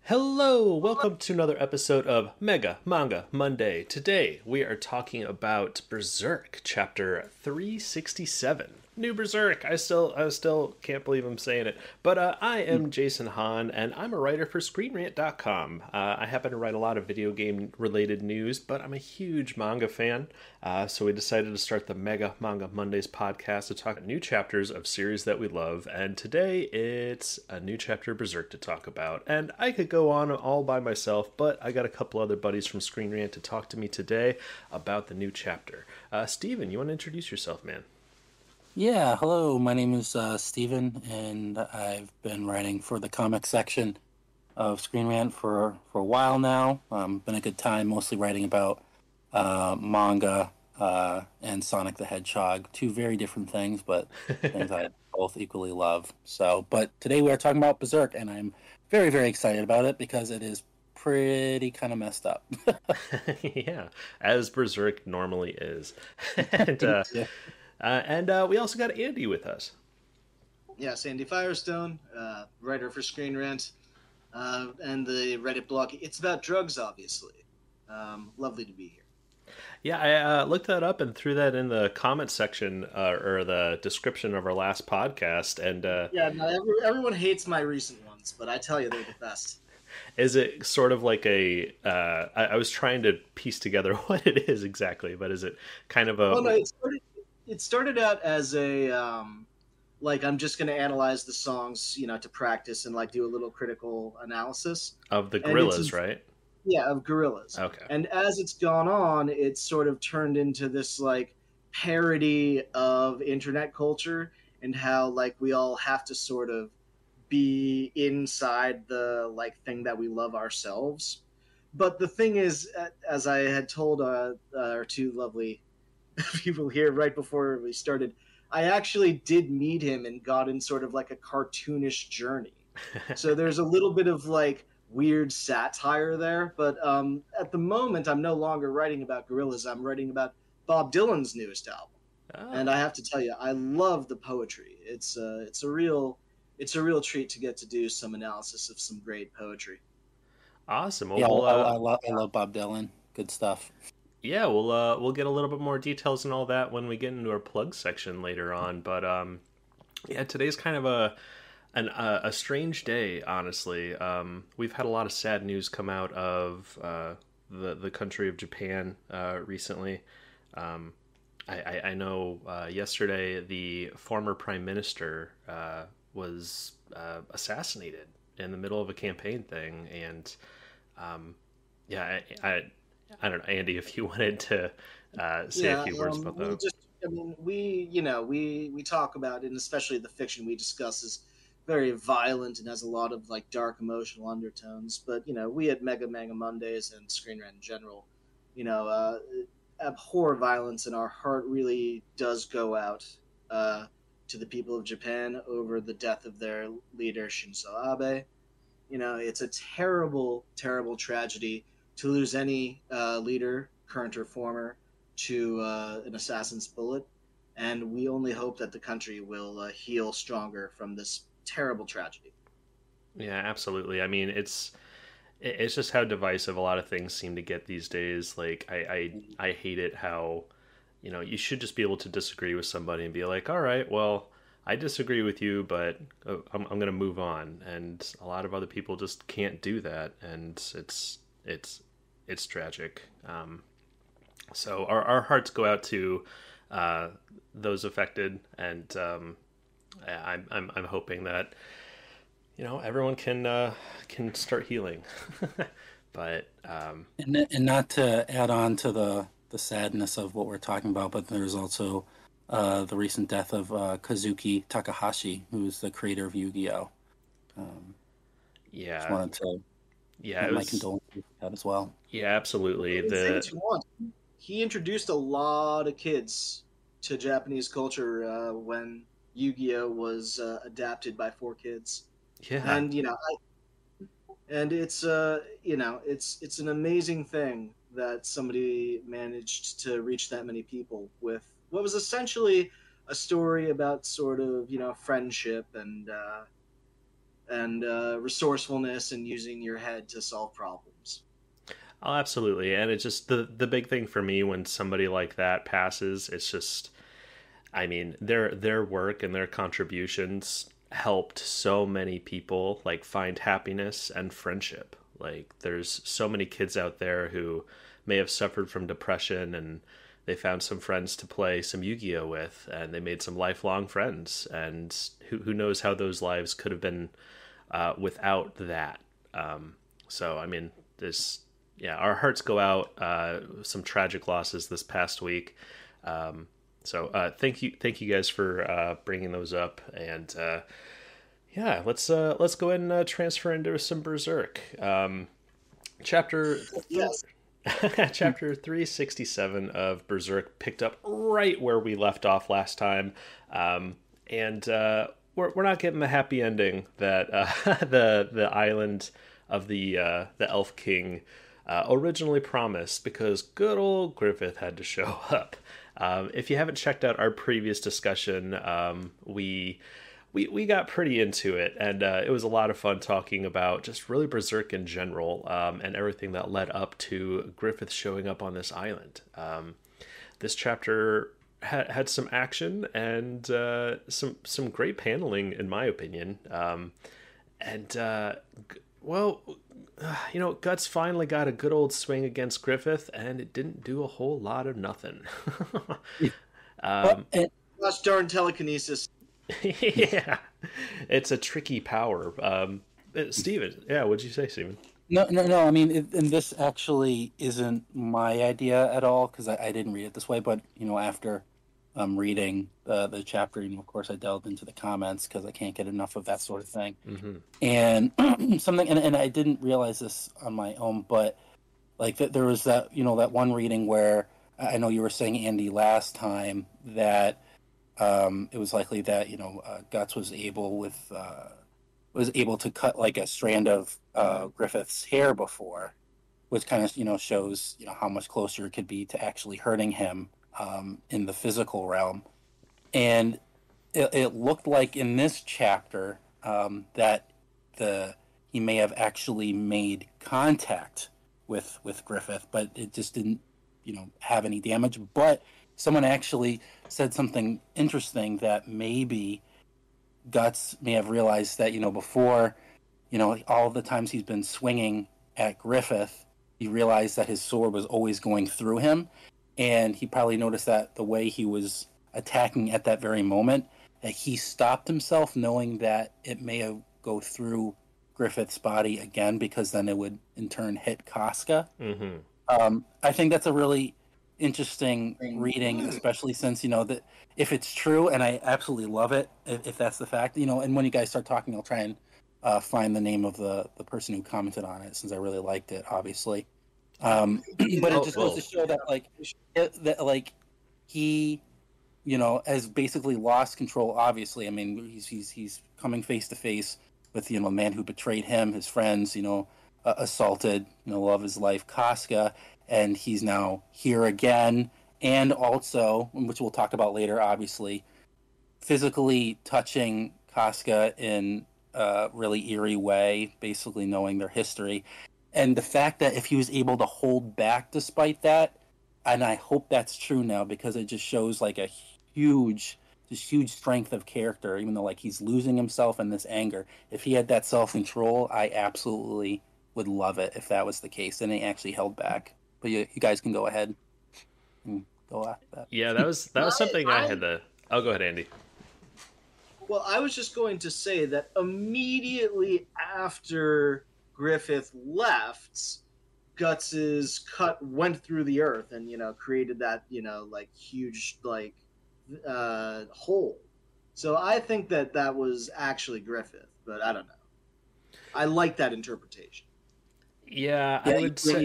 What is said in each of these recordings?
Hello, welcome to another episode of Mega Manga Monday. Today we are talking about Berserk, chapter 367. New Berserk. I still can't believe I'm saying it. But I am Jason Hahn, and I'm a writer for ScreenRant.com. I happen to write a lot of video game related news, but I'm a huge manga fan. So we decided to start the Mega Manga Mondays podcast to talk about new chapters of series that we love. And today it's a new chapter of Berserk to talk about. And I could go on all by myself, but I got a couple other buddies from Screen Rant to talk to me today about the new chapter. Steven, you want to introduce yourself, man? Yeah, hello. My name is Steven, and I've been writing for the comic section of Screen Rant for a while now. Been a good time, mostly writing about manga and Sonic the Hedgehog. Two very different things, but things I both equally love. But today we are talking about Berserk, and I'm very, very excited about it because it is pretty kind of messed up. Yeah, as Berserk normally is. and Yeah. we also got Andy with us. Yes, Andy Firestone, writer for Screen Rant, and the Reddit blog. It's about drugs, obviously. Lovely to be here. Yeah, I looked that up and threw that in the comment section or the description of our last podcast. And Yeah, no, everyone hates my recent ones, but I tell you, they're the best. is it sort of like a? I was trying to piece together what it is exactly, but is it kind of a? Well, no, it started out as a like I'm just going to analyze the songs, to practice and like do a little critical analysis. Of the And it's gorillas, right? Yeah, of gorillas. Okay. And as it's gone on, it's sort of turned into this like parody of internet culture and how like we all have to sort of be inside the like thing that we love ourselves. But the thing is, as I had told our two lovely people here right before we started, I actually did meet him and got in sort of like a cartoonish journey. So there's a little bit of like weird satire there, but at the moment I'm no longer writing about gorillas. I'm writing about Bob Dylan's newest album, and Oh, I have to tell you, I love the poetry. It's a real treat to get to do some analysis of some great poetry. awesome. Well, Yeah, I love Bob Dylan. Good stuff. yeah, we'll get a little bit more details and all that when we get into our plug section later on. But yeah, today's kind of a strange day, honestly. We've had a lot of sad news come out of the country of Japan recently. Um, I know yesterday the former prime minister was assassinated in the middle of a campaign thing, and yeah, I don't know, Andy, if you wanted to say a Yeah, few words about we that. just, I mean, we talk about it, and especially the fiction we discuss is very violent and has a lot of like dark emotional undertones. But we at Mega Manga Mondays and Screen Rant in general, you know, uh, abhor violence, and our heart really does go out to the people of Japan over the death of their leader Shinzo Abe. It's a terrible, terrible tragedy to lose any leader, current or former, to an assassin's bullet. And we only hope that the country will heal stronger from this terrible tragedy. Yeah, absolutely. I mean, it's just how divisive a lot of things seem to get these days. Like I hate it how, you should just be able to disagree with somebody and be like, all right, well, I disagree with you, but I'm going to move on. And a lot of other people just can't do that, and it's it's tragic. So our hearts go out to uh, those affected, and I'm hoping that everyone can start healing. But And not to add on to the sadness of what we're talking about, but there's also the recent death of Kazuki Takahashi, who's the creator of Yu-Gi-Oh. Um, just yeah, wanted to yeah, it my was. condolences with that as well. Yeah, absolutely. Say The what you want. He introduced a lot of kids to Japanese culture when Yu-Gi-Oh was adapted by 4 Kids, Yeah, and it's an amazing thing that somebody managed to reach that many people with what was essentially a story about sort of friendship and resourcefulness and using your head to solve problems. Oh, absolutely. And it's just the big thing for me when somebody like that passes, it's just, I mean, their work and their contributions helped so many people like find happiness and friendship. Like there's so many kids out there who may have suffered from depression, and they found some friends to play some Yu-Gi-Oh with, and they made some lifelong friends, and who knows how those lives could have been without that. So I mean, this, yeah, our hearts go out. Some tragic losses this past week. So thank you guys for bringing those up, and yeah, let's go ahead and transfer into some Berserk. Chapter Yes. Chapter 367 of Berserk picked up right where we left off last time, and we're not getting the happy ending that the island of the Elf King originally promised, because good old Griffith had to show up. If you haven't checked out our previous discussion, we got pretty into it, and it was a lot of fun talking about just really Berserk in general, and everything that led up to Griffith showing up on this island. This chapter had some action and some great paneling, in my opinion. Guts finally got a good old swing against Griffith, and it didn't do a whole lot of nothing. Gosh darn telekinesis. Yeah, it's a tricky power. Steven, yeah, what'd you say, Steven? No. I mean, and this actually isn't my idea at all, because I didn't read it this way. But after reading the chapter, of course, I delved into the comments because I can't get enough of that sort of thing. Mm-hmm. And something, and I didn't realize this on my own, but like there was that that one reading where I know you were saying, Andy, last time that it was likely that Guts was able to cut like a strand of Griffith's hair before, which kind of shows how much closer it could be to actually hurting him in the physical realm. And it looked like in this chapter that he may have actually made contact with Griffith, but it just didn't have any damage. But someone actually said something interesting, that maybe Guts may have realized that before all the times he's been swinging at Griffith, he realized that his sword was always going through him, and he probably noticed that the way he was attacking at that very moment, that he stopped himself, knowing that it may have go through Griffith's body again, because then it would in turn hit Casca. Mm-hmm. I think that's a really interesting reading, especially since that if it's true, and I absolutely love it if that's the fact, and when you guys start talking, I'll try and find the name of the person who commented on it, since I really liked it, obviously. But it just goes to show that he has basically lost control. Obviously, I mean, he's coming face to face with a man who betrayed him, his friends, assaulted love of his life, Casca, and he's now here again, and also, which we'll talk about later, obviously, physically touching Casca in a really eerie way, basically knowing their history. And the fact that if he was able to hold back despite that, and I hope that's true now, because it just shows like a huge strength of character, even though like he's losing himself in this anger. If he had that self-control, I absolutely would love it if that was the case, and he actually held back. But you guys can go ahead and go after that. Yeah, that was something I had to... Oh, go ahead, Andy. Well, I was just going to say that immediately after Griffith left, Guts's cut went through the earth and created that huge hole. So I think that was actually Griffith, but I don't know. I like that interpretation. Yeah, I would say...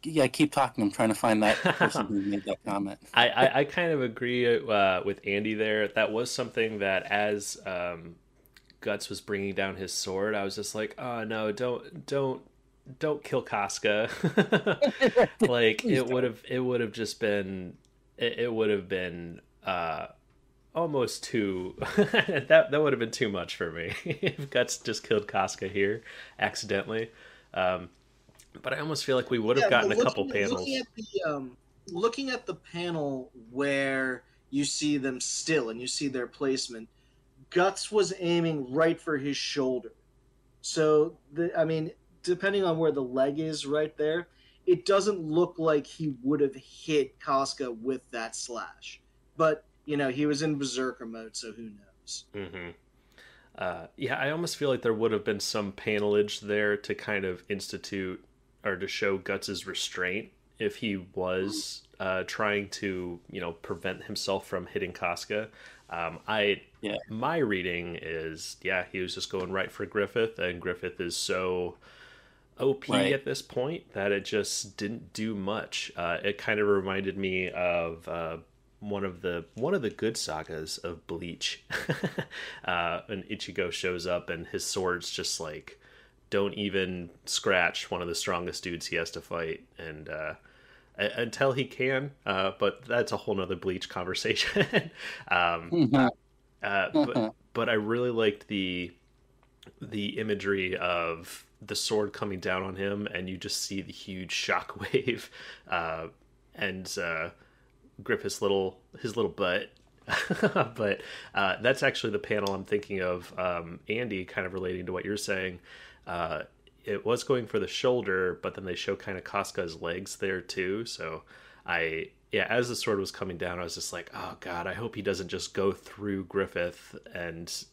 You guys keep talking. I'm trying to find that person who made that comment. I kind of agree with Andy there. That was something that as Guts was bringing down his sword, I was just like, oh no, don't kill Casca. Like it would have just been almost too that would have been too much for me if Guts just killed Casca here accidentally. But I almost feel like we would have Yeah, gotten but a couple looking panels. at the looking at the panel where you see them still and you see their placement, Guts was aiming right for his shoulder. So I mean, depending on where the leg is right there, it doesn't look like he would have hit Casca with that slash. But he was in berserker mode, so who knows? Hmm. Yeah, I almost feel like there would have been some panelage there to kind of institute or to show Guts's restraint if he was trying to, prevent himself from hitting Casca. Yeah. My reading is, yeah, he was just going right for Griffith, and Griffith is so OP Right. at this point that it just didn't do much. It kind of reminded me of one of the good sagas of Bleach, and Ichigo shows up and his swords just like don't even scratch one of the strongest dudes he has to fight, and until he can. But that's a whole nother Bleach conversation. Mhm. But I really liked the imagery of the sword coming down on him, and you just see the huge shockwave, and Griffith's little butt. But that's actually the panel I'm thinking of. Andy, kind of relating to what you're saying. It was going for the shoulder, but then they show kind of Casca's legs there too. So yeah, as the sword was coming down, I was just like, oh god, I hope he doesn't just go through Griffith and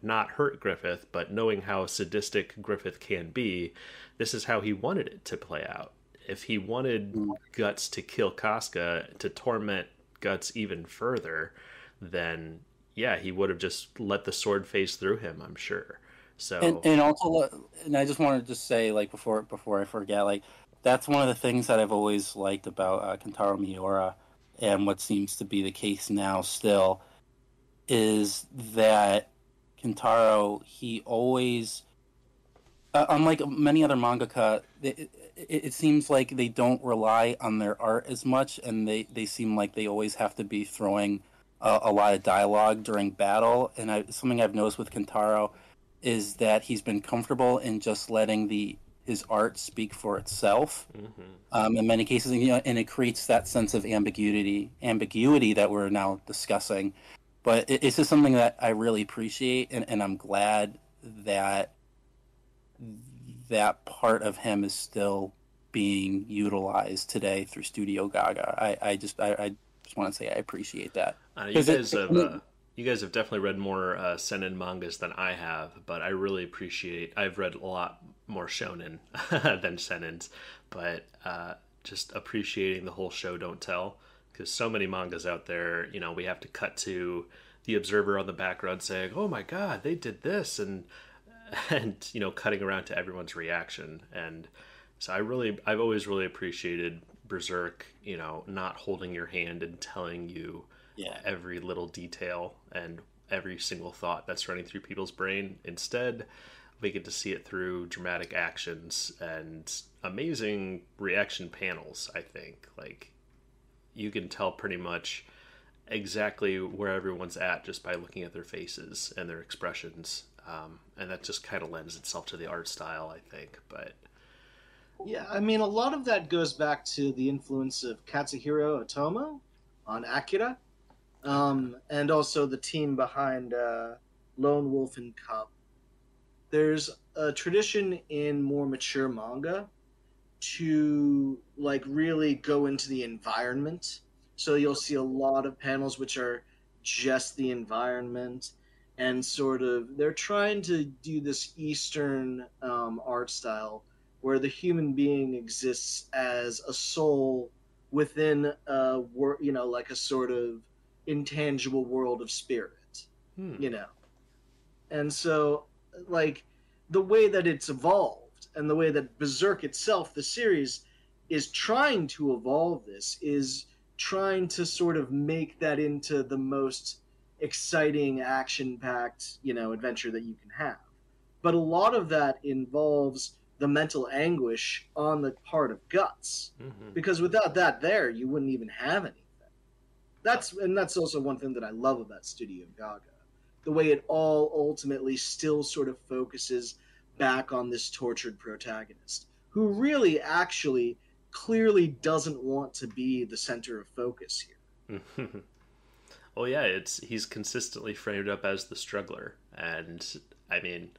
not hurt Griffith. But knowing how sadistic Griffith can be, this is how he wanted it to play out. If he wanted Guts to kill Casca to torment Guts even further, then yeah, he would have just let the sword phase through him, I'm sure. So And also, and I just wanted to say, like, before I forget, like, that's one of the things that I've always liked about Kentaro Miura, and what seems to be the case now still, is that Kentaro, he always, unlike many other mangaka, it seems like they don't rely on their art as much, and they seem like they always have to be throwing a lot of dialogue during battle. And something I've noticed with Kentaro is that he's been comfortable in just letting his art speak for itself. In many cases, and it creates that sense of ambiguity that we're now discussing. But it's just something that I really appreciate, and I'm glad that that part of him is still being utilized today through Studio Gaga. I just want to say I appreciate that. You guys have definitely read more seinen mangas than I have, but I really appreciate. I've read a lot more shonen than senens, but just appreciating the whole show don't tell, because so many mangas out there, we have to cut to the observer on the background saying, "Oh my god, they did this," and cutting around to everyone's reaction. And so I've always really appreciated Berserk, not holding your hand and telling you every little detail and every single thought that's running through people's brain. Instead, we get to see it through dramatic actions and amazing reaction panels. I think like you can tell pretty much exactly where everyone's at just by looking at their faces and their expressions, and that just kind of lends itself to the art style, I think. But yeah, I mean, a lot of that goes back to the influence of Katsuhiro Otomo on Akira. And also the team behind Lone Wolf and Cub. There's a tradition in more mature manga to like really go into the environment. So you'll see a lot of panels which are just the environment, and sort of they're trying to do this Eastern art style where the human being exists as a soul within a like a sort of intangible world of spirit, and so like the way that it's evolved and the way that Berserk itself, the series, is trying to evolve this, is trying to sort of make that into the most exciting action-packed adventure that you can have. But a lot of that involves the mental anguish on the part of Guts, because without that there you wouldn't even have anything. that's also one thing that I love about Studio Gaga, the way it all ultimately still sort of focuses back on this tortured protagonist who really actually clearly doesn't want to be the center of focus here. Well, yeah, he's consistently framed up as the struggler, and I mean,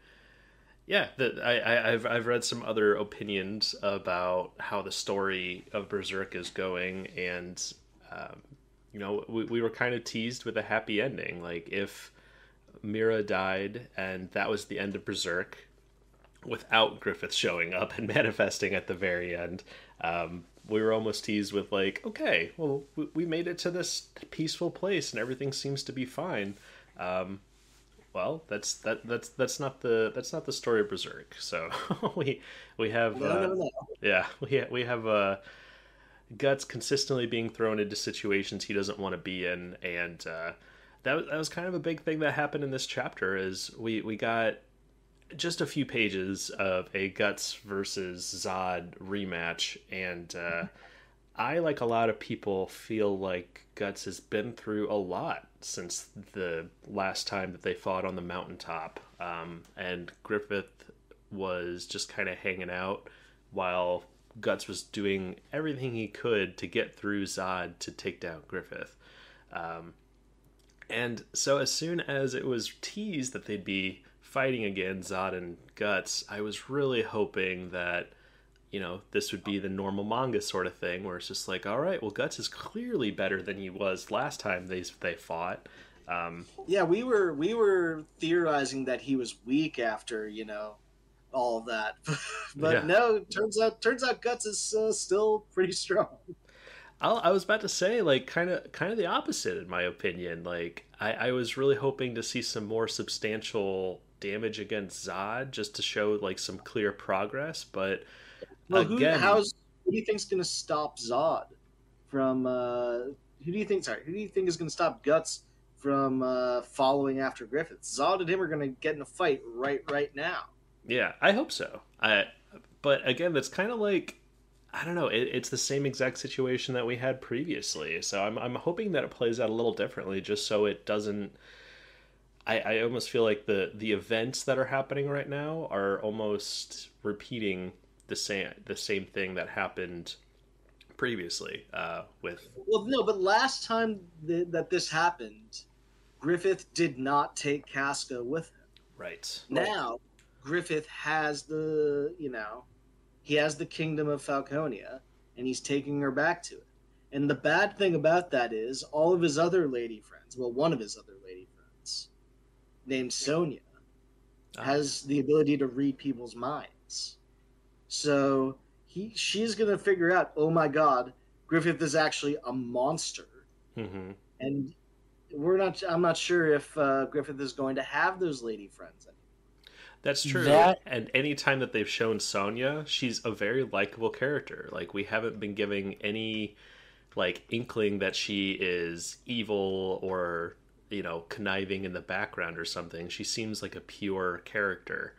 yeah, I've read some other opinions about how the story of Berserk is going, and um, we were kind of teased with a happy ending. Like if Mira died and that was the end of Berserk, without Griffith showing up and manifesting at the very end, we were almost teased with like, okay, well, we made it to this peaceful place and everything seems to be fine. Um, well, that's not the story of Berserk. So we have No. yeah, we have Guts consistently being thrown into situations he doesn't want to be in, and that was kind of a big thing that happened in this chapter. Is we got just a few pages of a Guts versus Zod rematch, and I, like a lot of people, feel like Guts has been through a lot since the last time that they fought on the mountaintop. And Griffith was just kind of hanging out while Guts was doing everything he could to get through Zod to take down Griffith. And so as soon as it was teased that they'd be fighting again, Zod and Guts, I was really hoping that this would be the normal manga sort of thing where it's just like, all right, well, Guts is clearly better than he was last time they fought. Yeah, we were theorizing that he was weak after all of that, but Yeah. no, turns out Guts is still pretty strong. I was about to say, like, kind of the opposite in my opinion. Like, I was really hoping to see some more substantial damage against Zod just to show like some clear progress, but Well, again, who do you think's going to stop Zod from? Who do you think? Sorry, who do you think is going to stop Guts from following after Griffith? Zod and him are going to get in a fight right now. yeah, I hope so. But again, that's kind of like, I don't know. It's the same exact situation that we had previously. So I'm hoping that it plays out a little differently, just so it doesn't. I almost feel like the events that are happening right now are almost repeating the same thing that happened previously with. Well, no, but last time that this happened, Griffith did not take Casca with him. Right. Now, Griffith has he has the kingdom of Falconia, and he's taking her back to it. And the bad thing about that is all of his other lady friends, well, one of his other lady friends, named Sonia, has the ability to read people's minds. So she's gonna figure out, oh my god, Griffith is actually a monster, Mm-hmm. and I'm not sure if Griffith is going to have those lady friends anymore. That's true. That And any time that they've shown Sonya, she's a very likable character. Like, we haven't been giving any like inkling that she is evil or conniving in the background or something. She seems like a pure character.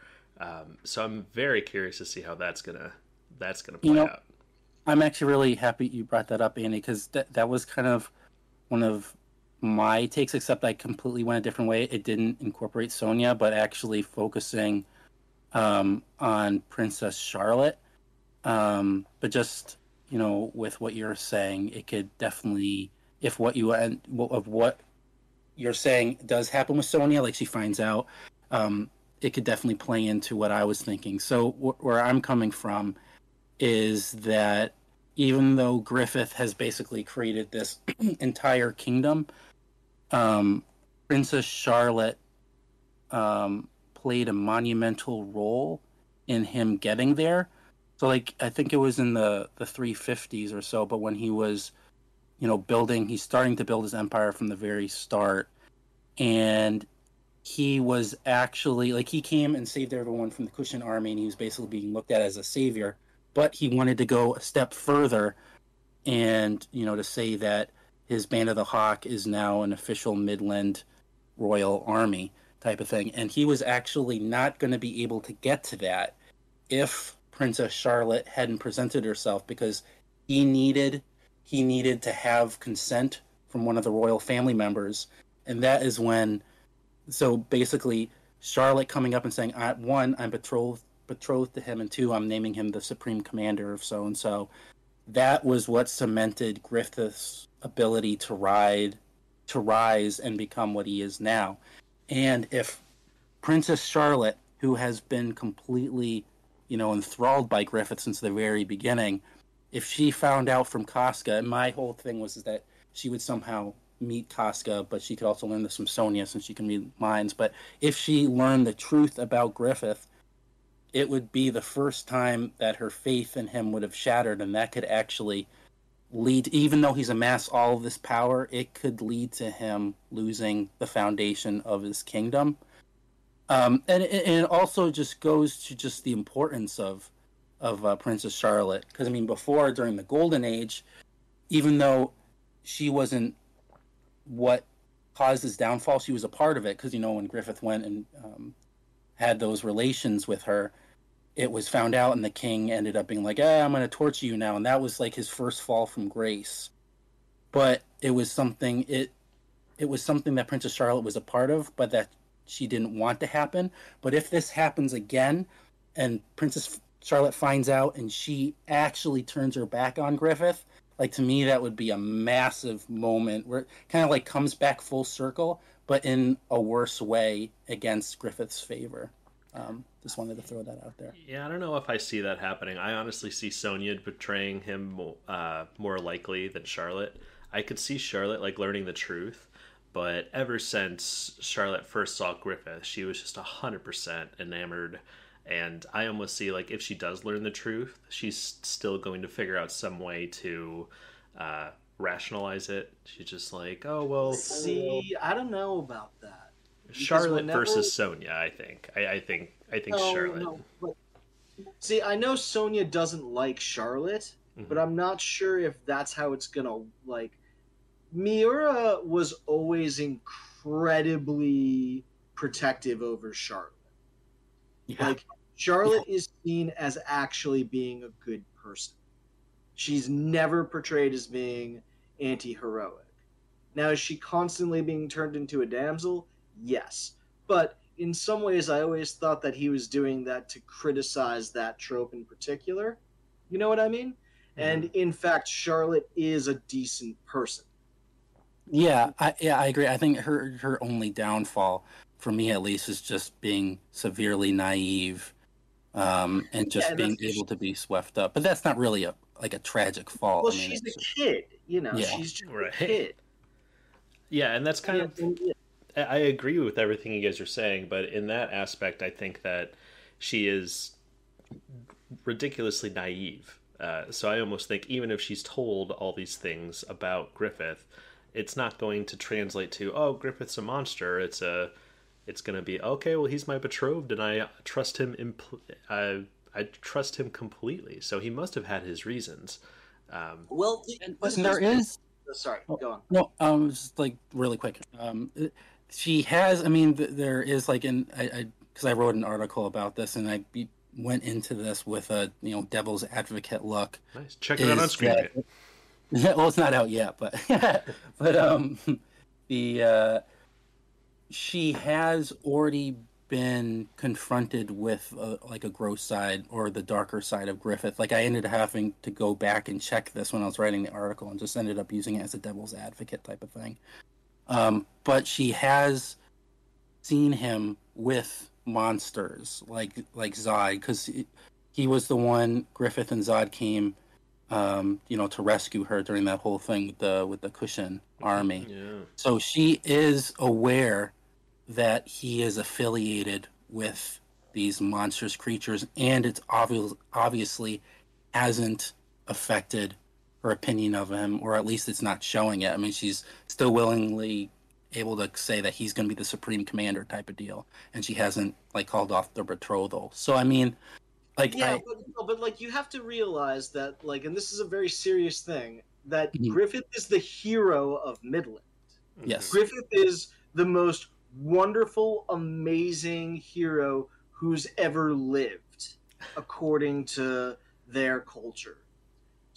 So I'm very curious to see how that's gonna play out. I'm actually really happy you brought that up, Andy, because that was kind of one of my takes, except I completely went a different way. It didn't incorporate Sonya, but actually focusing on Princess Charlotte. But just, with what you're saying, it could definitely, if what you're saying does happen with Sonya, like she finds out, it could definitely play into what I was thinking. So where I'm coming from is that even though Griffith has basically created this entire kingdom, Princess Charlotte played a monumental role in him getting there. So, like, I think it was in the 350s or so, but when he was, he's starting to build his empire from the very start, and he was actually, like, he came and saved everyone from the Kushan army, and he was basically being looked at as a savior, but he wanted to go a step further and, to say that his Band of the Hawk is now an official Midland Royal Army type of thing. And he was actually not going to be able to get to that if Princess Charlotte hadn't presented herself, because he needed to have consent from one of the royal family members, and that is when. So basically, Charlotte coming up and saying, "One, I'm betrothed to him, and two, I'm naming him the supreme commander of so and so." That was what cemented Griffith's ability to rise and become what he is now. And if Princess Charlotte, who has been completely, enthralled by Griffith since the very beginning, if she found out from Casca, and my whole thing was that she would somehow meet Casca, but she could also learn this from Sonia since she can read minds. But if she learned the truth about Griffith, it would be the first time that her faith in him would have shattered, and that could actually lead, even though he's amassed all of this power, it could lead to him losing the foundation of his kingdom. And it also just goes to just the importance of Princess Charlotte. Because, before, during the Golden Age, even though she wasn't what caused his downfall, she was a part of it. Because, when Griffith went and had those relations with her, it was found out, and the king ended up being like, I'm going to torture you now. And that was like his first fall from grace. But it was something that Princess Charlotte was a part of, but that she didn't want to happen. But if this happens again, and Princess Charlotte finds out and she actually turns her back on Griffith, like, to me, that would be a massive moment where it kind of like comes back full circle, but in a worse way against Griffith's favor. Just wanted to throw that out there. Yeah, I don't know if I see that happening. I honestly see Sonia betraying him more likely than Charlotte. I could see Charlotte like learning the truth, but ever since Charlotte first saw Griffith, she was just 100% enamored. And I almost see like if she does learn the truth, she's still going to figure out some way to rationalize it. She's just like, oh well. See, I don't know about that. Charlotte versus Sonia, I think. I think Charlotte. No, but, see, I know Sonia doesn't like Charlotte, but I'm not sure if that's how it's gonna like. Miura was always incredibly protective over Charlotte. Yeah. Like, Charlotte is seen as actually being a good person. She's never portrayed as being anti-heroic. Now, is she constantly being turned into a damsel? Yes. But in some ways, I always thought that he was doing that to criticize that trope in particular. You know what I mean? Mm-hmm. And in fact, Charlotte is a decent person. Yeah, I agree. I think her only downfall, for me at least, is just being severely naive, and just being able to be swept up. But that's not really a tragic fault. Well, she's a kid, Yeah. She's just a kid. Yeah, and that's kind of. Yeah. I agree with everything you guys are saying, but in that aspect, I think that she is ridiculously naive. So I almost think even if she's told all these things about Griffith, it's not going to translate to, oh, Griffith's a monster. It's going to be, okay, well, he's my betrothed, and I trust him. I trust him completely. So he must have had his reasons. Well, there is. Sorry, go on. No, just like really quick. She has. There is like because I wrote an article about this, and I went into this with a devil's advocate look. Nice. Check it out on Screen Rant. Well, it's not out yet, but she has already been confronted with a gross side or the darker side of Griffith. Like, I ended up having to go back and check this when I was writing the article, and just ended up using it as a devil's advocate type of thing. But she has seen him with monsters like Zod, because he was the one. Griffith and Zod came, to rescue her during that whole thing with the Cushion army. Yeah. So she is aware that he is affiliated with these monstrous creatures, and it's obviously hasn't affected her opinion of him, or at least it's not showing it. She's still willingly able to say that he's going to be the supreme commander type of deal, and she hasn't called off the betrothal. So but you have to realize that and this is a very serious thing, that Griffith is the hero of Midland. Yes, Griffith is the most wonderful, amazing hero who's ever lived, according to their culture.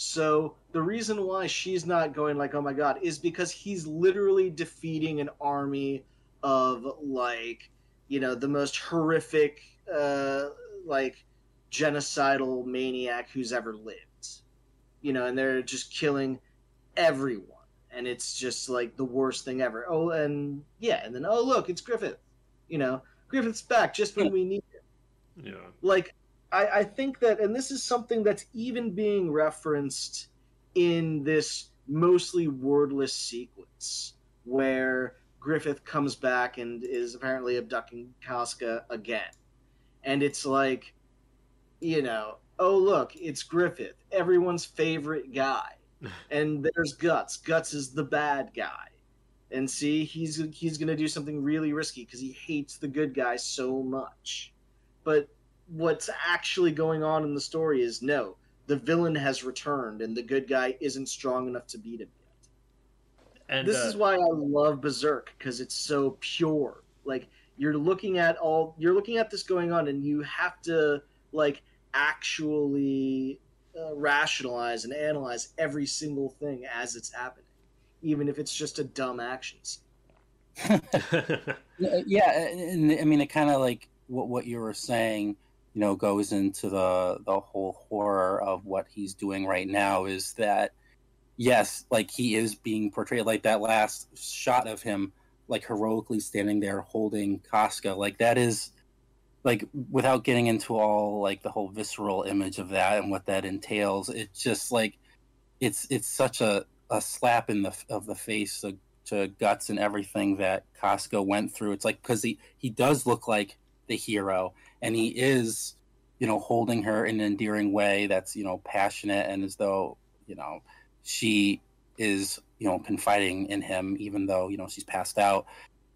So the reason why she's not going like, oh my god, is because he's literally defeating an army of like, the most horrific, like genocidal maniac who's ever lived. And they're just killing everyone, and it's just like the worst thing ever. Oh, and yeah, and then oh look, it's Griffith. Griffith's back just when we need him. Yeah. Like I think that, and this is something that's even being referenced in this mostly wordless sequence where Griffith comes back and is apparently abducting Casca again. And it's like, oh, look, it's Griffith, everyone's favorite guy. And there's Guts. Guts is the bad guy. And see, he's going to do something really risky because he hates the good guy so much. But what's actually going on in the story is no, the villain has returned and the good guy isn't strong enough to beat him yet. And this is why I love Berserk, because it's so pure. Like you're looking at this going on, and you have to like actually rationalize and analyze every single thing as it's happening, even if it's just a dumb action scene. Yeah, and I mean, it kind of like what you were saying, goes into the whole horror of what he's doing right now. Is that yes, like he is being portrayed, like that last shot of him, like heroically standing there holding Casca, like that is. Like without getting into all like the whole visceral image of that and what that entails, it's just like it's such a slap in the face to Guts and everything that Casca went through. It's like because he does look like the hero, and he is holding her in an endearing way that's passionate, and as though she is confiding in him even though she's passed out.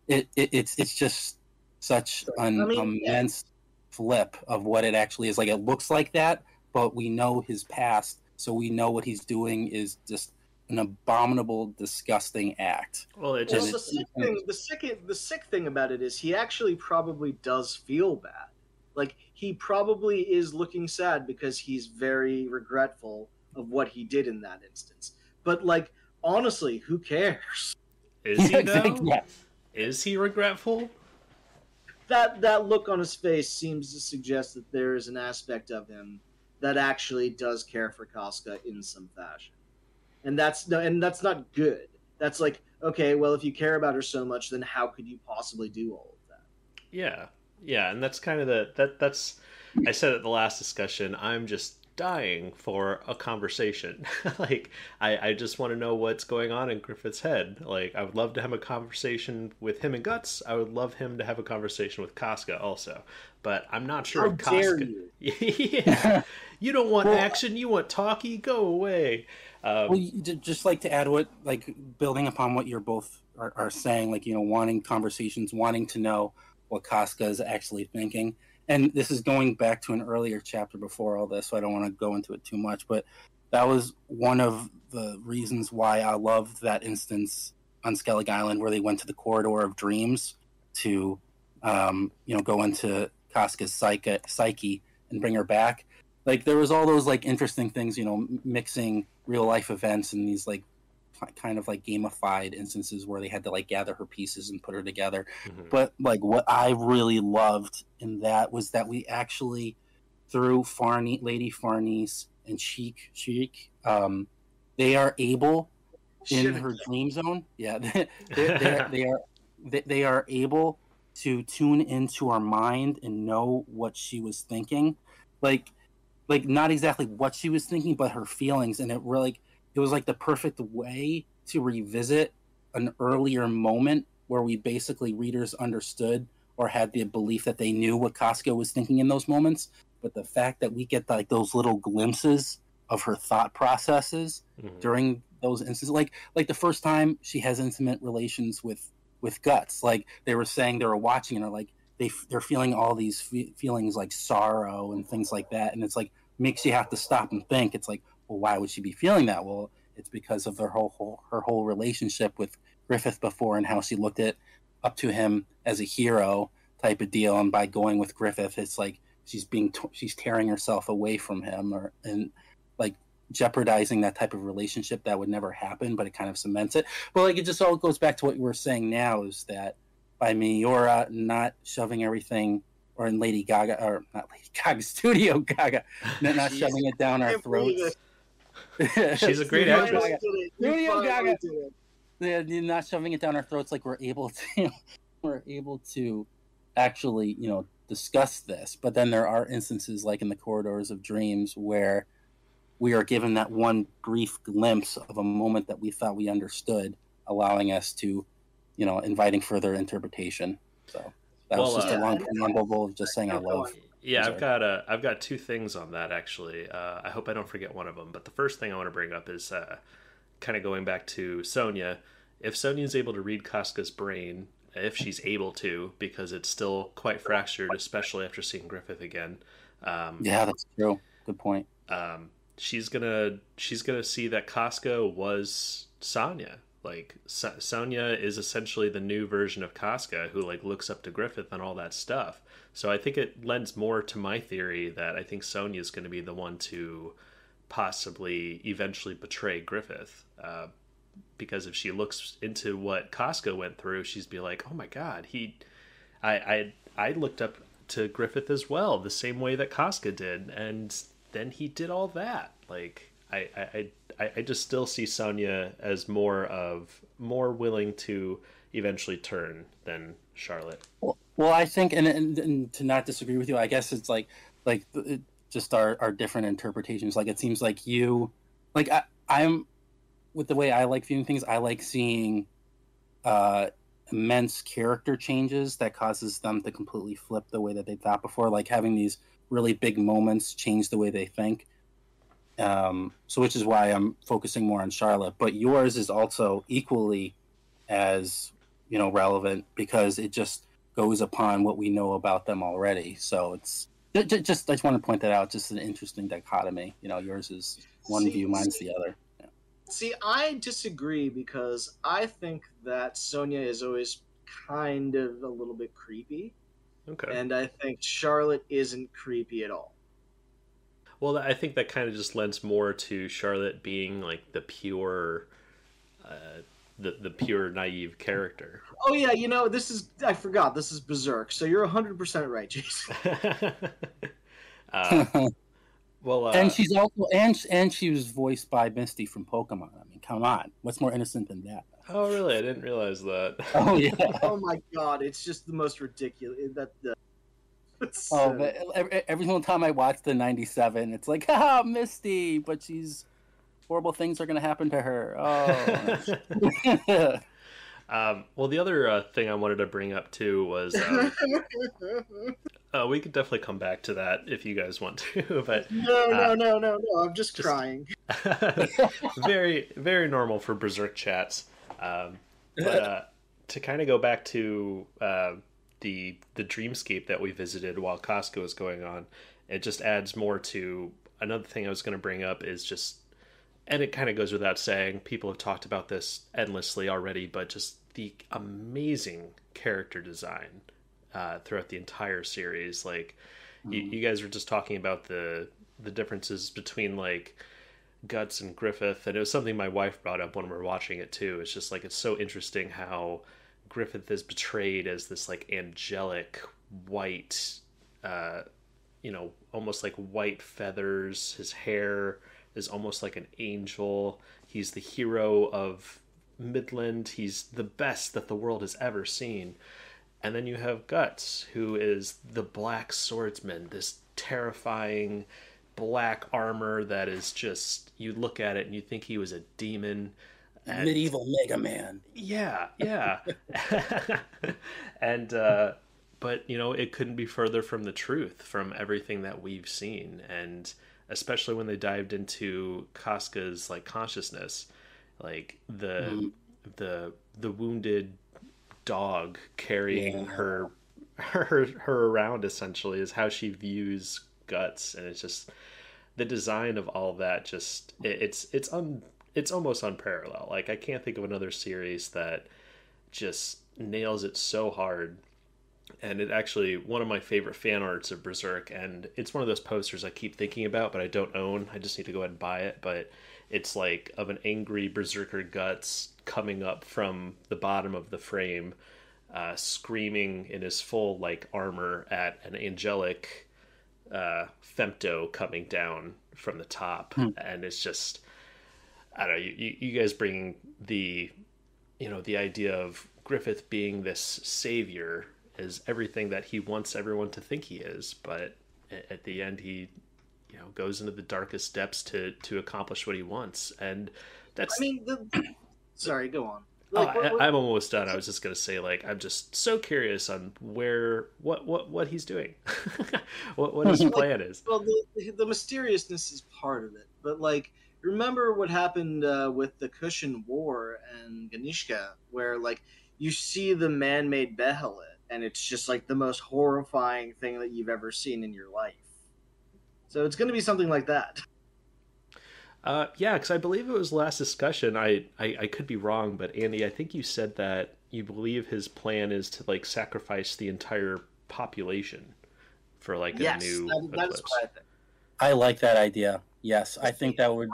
It's just such an immense flip of what it actually is. Like it looks like that, but we know his past, so we know what he's doing is just an abominable, disgusting act. Well, the sick thing about it is he actually probably does feel bad. Like he probably is looking sad because he's very regretful of what he did in that instance. But like honestly, who cares? Is he though? Yeah. Is he regretful? That look on his face seems to suggest that there is an aspect of him that actually does care for Casca in some fashion, and that's not good. That's like, okay, well, if you care about her so much, then how could you possibly do all of that? Yeah, and that's kind of that's. I said at the last discussion, I'm just dying for a conversation. Like I just want to know what's going on in Griffith's head. Like I would love to have a conversation with him and Guts. I would love him to have a conversation with Casca also, but I'm not sure if Casca. Yeah, you don't want action. You want talky. Go away. Just like to add what, like building upon what you're both are saying, like wanting conversations, wanting to know what Casca is actually thinking. And this is going back to an earlier chapter before all this, so I don't want to go into it too much. But that was one of the reasons why I loved that instance on Skellig Island where they went to the Corridor of Dreams to, go into Casca's psyche and bring her back. Like there was all those like interesting things, mixing real life events and these like kind of like gamified instances where they had to like gather her pieces and put her together. Mm-hmm. But like what I really loved in that was that we actually through Lady Farnese and Sheik, they are able in her dream zone. Yeah, they are able to tune into our mind and know what she was thinking, like not exactly what she was thinking, but her feelings, and it was like the perfect way to revisit an earlier moment where we basically readers understood or had the belief that they knew what Casca was thinking in those moments. But the fact that we get like those little glimpses of her thought processes during those instances, like the first time she has intimate relations with Guts, like they were saying they were watching her, like they're feeling all these feelings like sorrow and things like that, and it's like makes you have to stop and think. It's like, well, why would she be feeling that? Well, it's because of her whole relationship with Griffith before and how she looked up to him as a hero type of deal. And by going with Griffith, it's like she's tearing herself away from him, and like jeopardizing that type of relationship that would never happen, but it kind of cements it. But like, it just all goes back to what you were saying now, is that by Miura not shoving everything, or in Lady Gaga, or not Lady Gaga, Studio Gaga, not shoving it down our throats. She's a great actress. Studio Gaga. They're not shoving it down our throats, like we're able to actually, discuss this. But then there are instances, like in the Corridors of Dreams, where we are given that one brief glimpse of a moment that we thought we understood, allowing us to, inviting further interpretation. So that was just a long preamble of just saying I love. Yeah, I've got two things on that, actually. I hope I don't forget one of them. But the first thing I want to bring up is kind of going back to Sonya. If Sonya's able to read Casca's brain, if she's able to, because it's still quite fractured, especially after seeing Griffith again. Yeah, that's true. Good point. She's gonna see that Casca was Sonya. Like, Sonya is essentially the new version of Casca, who like looks up to Griffith and all that stuff. So I think it lends more to my theory that I think Sonya is going to be the one to possibly eventually betray Griffith. Because if she looks into what Casca went through, she's be like, "Oh my God, I looked up to Griffith as well, the same way that Casca did, and then he did all that." Like, I just still see Sonya as more willing to eventually turn than Charlotte. Well, I think, and to not disagree with you, I guess it's like just our different interpretations. Like, it seems like you, like I'm with the way I like viewing things. I like seeing immense character changes that causes them to completely flip the way that they thought before. Like having these really big moments change the way they think. So which is why I'm focusing more on Charlotte. But yours is also equally as relevant, because it just goes upon what we know about them already. So it's just I just want to point that out. Just an interesting dichotomy. Yours is one view, mine's the other. Yeah. See, I disagree, because I think that Sonya is always kind of a little bit creepy. Okay. And I think Charlotte isn't creepy at all. Well, I think that kind of just lends more to Charlotte being like the pure, the pure naive character. Oh yeah, I forgot, this is Berserk, so you're 100% right, Jason. Well, and she's also and she was voiced by Misty from Pokemon. I mean, come on, what's more innocent than that? Oh really? I didn't realize that. Oh yeah. Oh my God, it's just the most ridiculous. But every single time I watch the '97, it's like, haha, Misty, but horrible things are going to happen to her. Oh. Well, the other thing I wanted to bring up too was we could definitely come back to that if you guys want to. But no, I'm just crying. Very, very normal for Berserk chats. But to kind of go back to the dreamscape that we visited while Casca was going on, it just adds more to another thing I was going to bring up is just, and it kind of goes without saying, people have talked about this endlessly already, but just the amazing character design throughout the entire series. Like, you guys were just talking about the differences between like Guts and Griffith, and it was something my wife brought up when we were watching it too. It's just like, it's so interesting how Griffith is portrayed as this like angelic white, almost like white feathers. His hair is almost like an angel. He's the hero of Midland. He's the best that the world has ever seen. And then you have Guts, who is the black swordsman, this terrifying black armor that is just, you look at it and you think he was a demon. And, medieval Mega Man. Yeah. And but it couldn't be further from the truth from everything that we've seen, and especially when they dived into Casca's like consciousness, like the wounded dog carrying her around essentially is how she views Guts, and it's just the design of all that. Just it's almost unparalleled. Like, I can't think of another series that just nails it so hard And it actually, one of my favorite fan arts of Berserk, and it's one of those posters I keep thinking about, but I don't own. I just need to go ahead and buy it. But it's like of an angry Berserker Guts coming up from the bottom of the frame, screaming in his full like armor at an angelic femto coming down from the top. And it's just, I don't know, you guys bring the, the idea of Griffith being this savior is everything that he wants everyone to think he is, but at the end he goes into the darkest depths to accomplish what he wants. And that's, sorry, go on. I'm almost done. I was just gonna say, like, I'm just so curious on what he's doing. what his plan is. Well, the mysteriousness is part of it, but like, remember what happened with the Kushan War and Ganishka, where like you see the man-made Behelit, and it's just like the most horrifying thing that you've ever seen in your life. So it's going to be something like that. Yeah, because I believe it was last discussion. I could be wrong, but Andy, I think you said that you believe his plan is to like sacrifice the entire population for like a new eclipse. That's what I think. I like that idea. Yes, I think that would.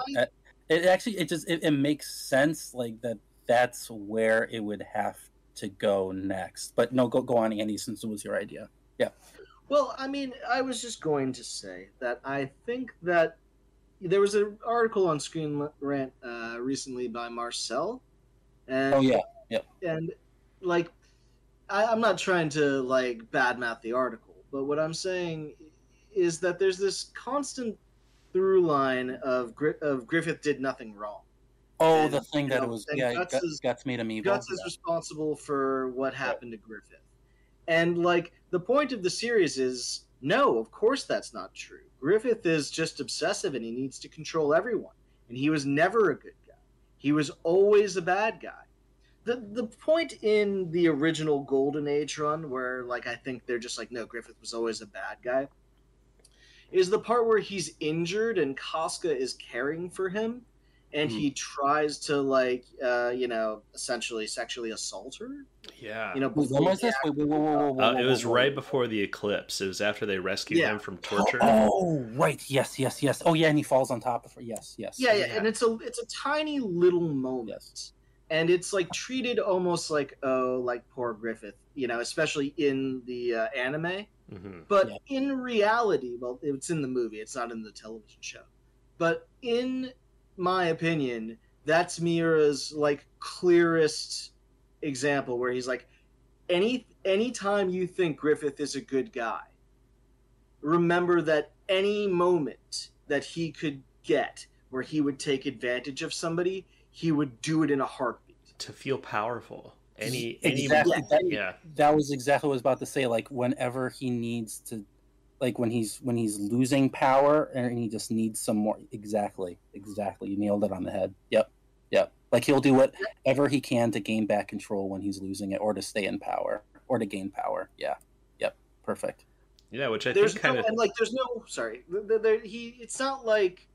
It makes sense. Like that's where it would have to go next. But no, go on, Andy, since it was your idea. Yeah. Well, I mean, I was just going to say that I think that there was an article on Screen Rant recently by Marcel. And, And, like, I'm not trying to, like, badmouth the article, but what I'm saying is that there's this constant through line of Griffith did nothing wrong. Oh, the thing that it was, Guts made him evil. Guts is responsible for what happened to Griffith. And, like, the point of the series is, no, of course that's not true. Griffith is just obsessive and he needs to control everyone. And he was never a good guy. He was always a bad guy. The point in the original Golden Age run, where, like, I think they're just like, no, Griffith was always a bad guy, is the part where he's injured and Casca is caring for him. And he tries to, like, essentially sexually assault her. Yeah. When was this? It was right before the eclipse. It was after they rescued him from torture. Oh, right. Yes. Oh, yeah, and he falls on top of her. Yes. Yeah. And it's a tiny little moment. Yes. And it's, like, treated almost like, like poor Griffith, especially in the anime. Mm-hmm. But in reality, well, it's in the movie. It's not in the television show. But in my opinion, that's Miura's like clearest example where he's like, anytime you think Griffith is a good guy, remember that any moment that he could get where he would take advantage of somebody, he would do it in a heartbeat. To feel powerful. Exactly. That was exactly what I was about to say. Like whenever he needs to, like when he's losing power and he just needs some more. Exactly. You nailed it on the head. Yep. Like he'll do whatever he can to gain back control when he's losing it, or to stay in power, or to gain power. Yeah. Yep. Perfect. Yeah, which I think kind of and like there's no sorry. It's not like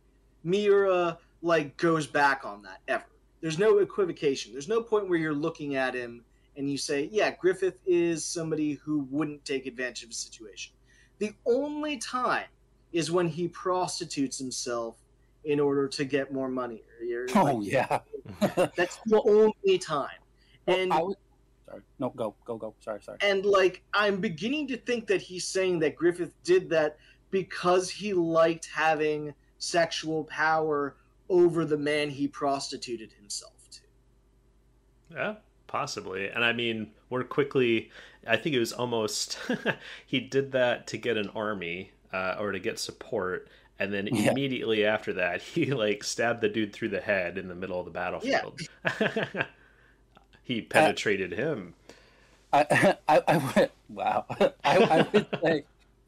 Miura like goes back on that ever. There's no equivocation. There's no point where you're looking at him and you say, yeah, Griffith is somebody who wouldn't take advantage of a situation. The only time is when he prostitutes himself in order to get more money. Yeah. That's the only time. And sorry. No, go. Sorry. And like I'm beginning to think that he's saying that Griffith did that because he liked having sexual power over the man he prostituted himself to. Yeah, possibly. And I mean, I think it was almost he did that to get an army or to get support, and then immediately after that he like stabbed the dude through the head in the middle of the battlefield. He penetrated him. I would say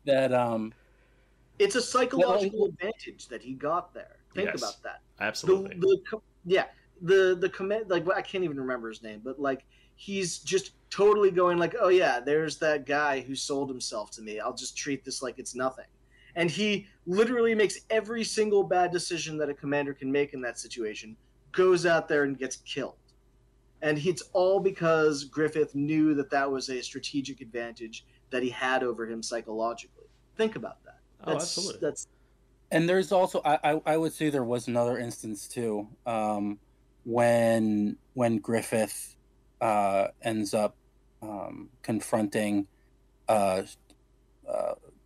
that it's a psychological advantage that he got there. Think about that. Absolutely. The command, like, I can't even remember his name, but like he's just totally going like, oh yeah, there's that guy who sold himself to me. I'll just treat this like it's nothing. And he literally makes every single bad decision that a commander can make in that situation, goes out there and gets killed. And it's all because Griffith knew that was a strategic advantage that he had over him psychologically. Think about that. Oh, absolutely. That's And there's also I would say there was another instance too, when Griffith ends up confronting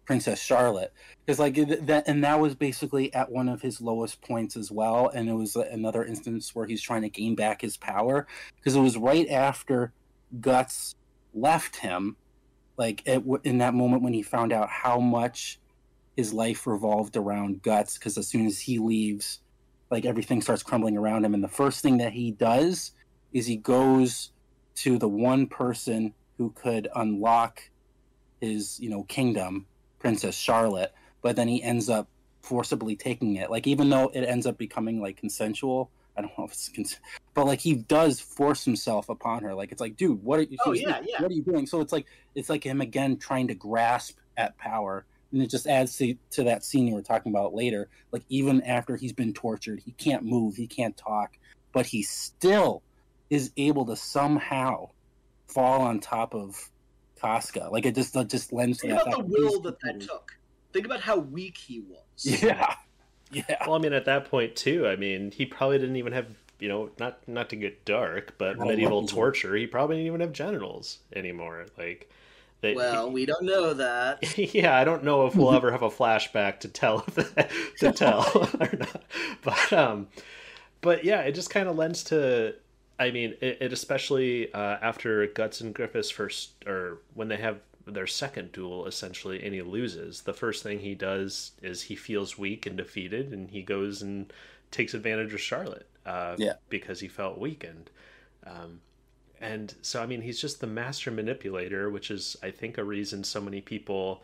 Princess Charlotte, because like that was basically at one of his lowest points as well, and it was another instance where he's trying to gain back his power, because it was right after Guts left him, like in that moment when he found out how much his life revolved around Guts, because as soon as he leaves, like everything starts crumbling around him, and the first thing that he does is he goes to the one person who could unlock his kingdom, Princess Charlotte, but then he ends up forcibly taking it. Like, even though it ends up becoming like consensual, I don't know if it's but like he does force himself upon her. Like, it's like, dude, what are you? Oh yeah, yeah. What are you doing? So it's like him again trying to grasp at power, and it just adds to that scene you were talking about later. Like, even after he's been tortured, he can't move, he can't talk, but he still is able to somehow fall on top of Casca. Like, it just lends to Think that. about the will that took. Think about how weak he was. Yeah. Well, I mean, at that point too, I mean, he probably didn't even have, not to get dark, but medieval torture, he probably didn't even have genitals anymore. Like, well, we don't know that. Yeah, I don't know if we'll ever have a flashback to tell or not. But yeah, it just kind of lends to. I mean, it especially after Guts and Griffiths first, or when they have their second duel, essentially, and he loses. The first thing he does is he feels weak and defeated, and he goes and takes advantage of Charlotte because he felt weakened. And so, I mean, he's just the master manipulator, which is, I think, a reason so many people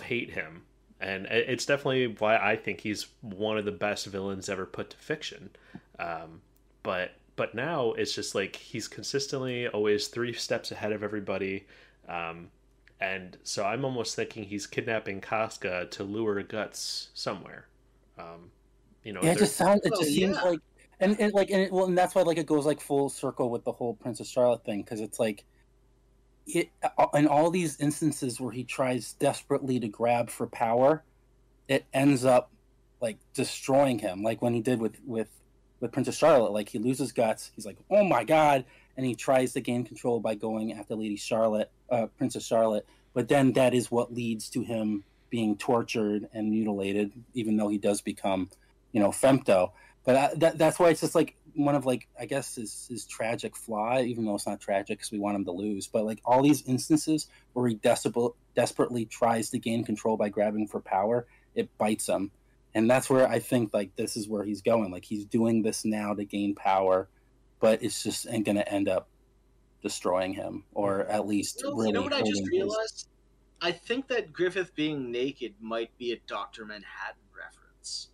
hate him. And it's definitely why I think he's one of the best villains ever put to fiction. But now it's just like he's consistently always 3 steps ahead of everybody. And so I'm almost thinking he's kidnapping Casca to lure Guts somewhere. It just seems like, and that's why like it goes like full circle with the whole Princess Charlotte thing, because it's like in all these instances where he tries desperately to grab for power, it ends up like destroying him. Like when he did with Princess Charlotte, like he loses Guts, he's like, oh my god, and he tries to gain control by going after Princess Charlotte, but then that is what leads to him being tortured and mutilated, even though he does become, femto. But that's why it's just like one of, like, I guess his tragic flaw, even though it's not tragic because we want him to lose. But like all these instances where he desperately tries to gain control by grabbing for power, it bites him. And that's where I think like this is where he's going. Like he's doing this now to gain power, but it's just going to end up destroying him, or at least really. You know what I just realized? I think that Griffith being naked might be a Dr. Manhattan reference.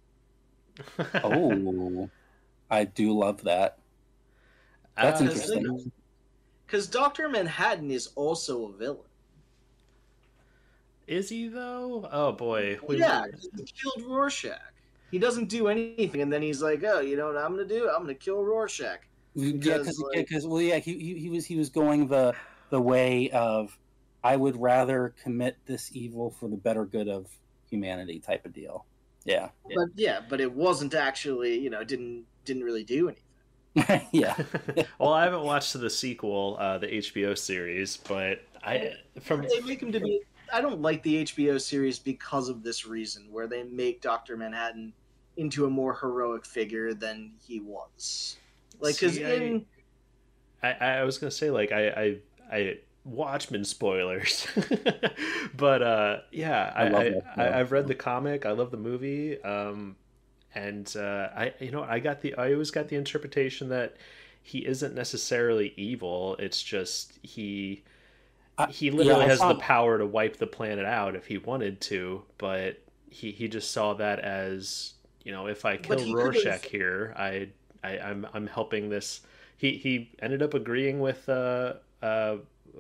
Oh, I do love that. That's interesting. Because Dr. Manhattan is also a villain. Is he, though? Oh, boy. Yeah, he killed Rorschach. He doesn't do anything, and then he's like, oh, you know what I'm going to do? I'm going to kill Rorschach. Because he was going the way of, I would rather commit this evil for the better good of humanity type of deal. Yeah. But it wasn't actually, didn't really do anything. Yeah. Well, I haven't watched the sequel, the HBO series, but they make him to be. I don't like the HBO series because of this reason, where they make Dr. Manhattan into a more heroic figure than he was. Like, because I was gonna say, like, I Watchmen spoilers, but I've read the comic. I love the movie, and I always got the interpretation that he isn't necessarily evil. It's just he literally has the power to wipe the planet out if he wanted to, but he just saw that as, if I kill Rorschach here, I'm helping this. He ended up agreeing with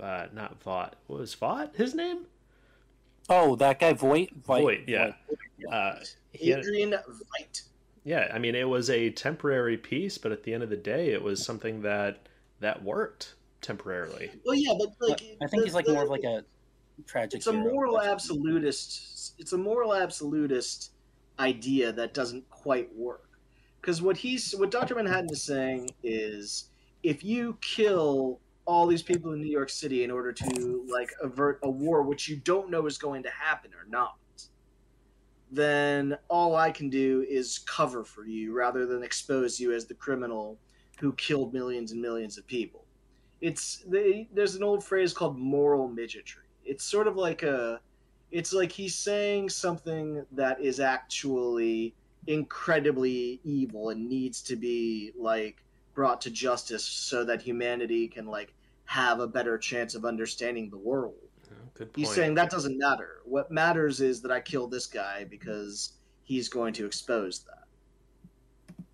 not Vought. What was Vought his name? Oh, that guy Voight, yeah. Adrian Veidt. Yeah, I mean, it was a temporary piece, but at the end of the day, it was something that worked temporarily. Well, yeah, but like I think he's like more of like a tragic it's a hero. moral absolutist. It's a moral absolutist idea that doesn't quite work. Because what Dr. Manhattan is saying is, if you kill all these people in New York City in order to like avert a war, which you don't know is going to happen or not, then all I can do is cover for you rather than expose you as the criminal who killed millions and millions of people. There's an old phrase called moral midgetry. It's sort of like it's like he's saying something that is actually incredibly evil and needs to be like brought to justice so that humanity can like have a better chance of understanding the world. Good point. He's saying that doesn't matter. What matters is that I kill this guy because he's going to expose that.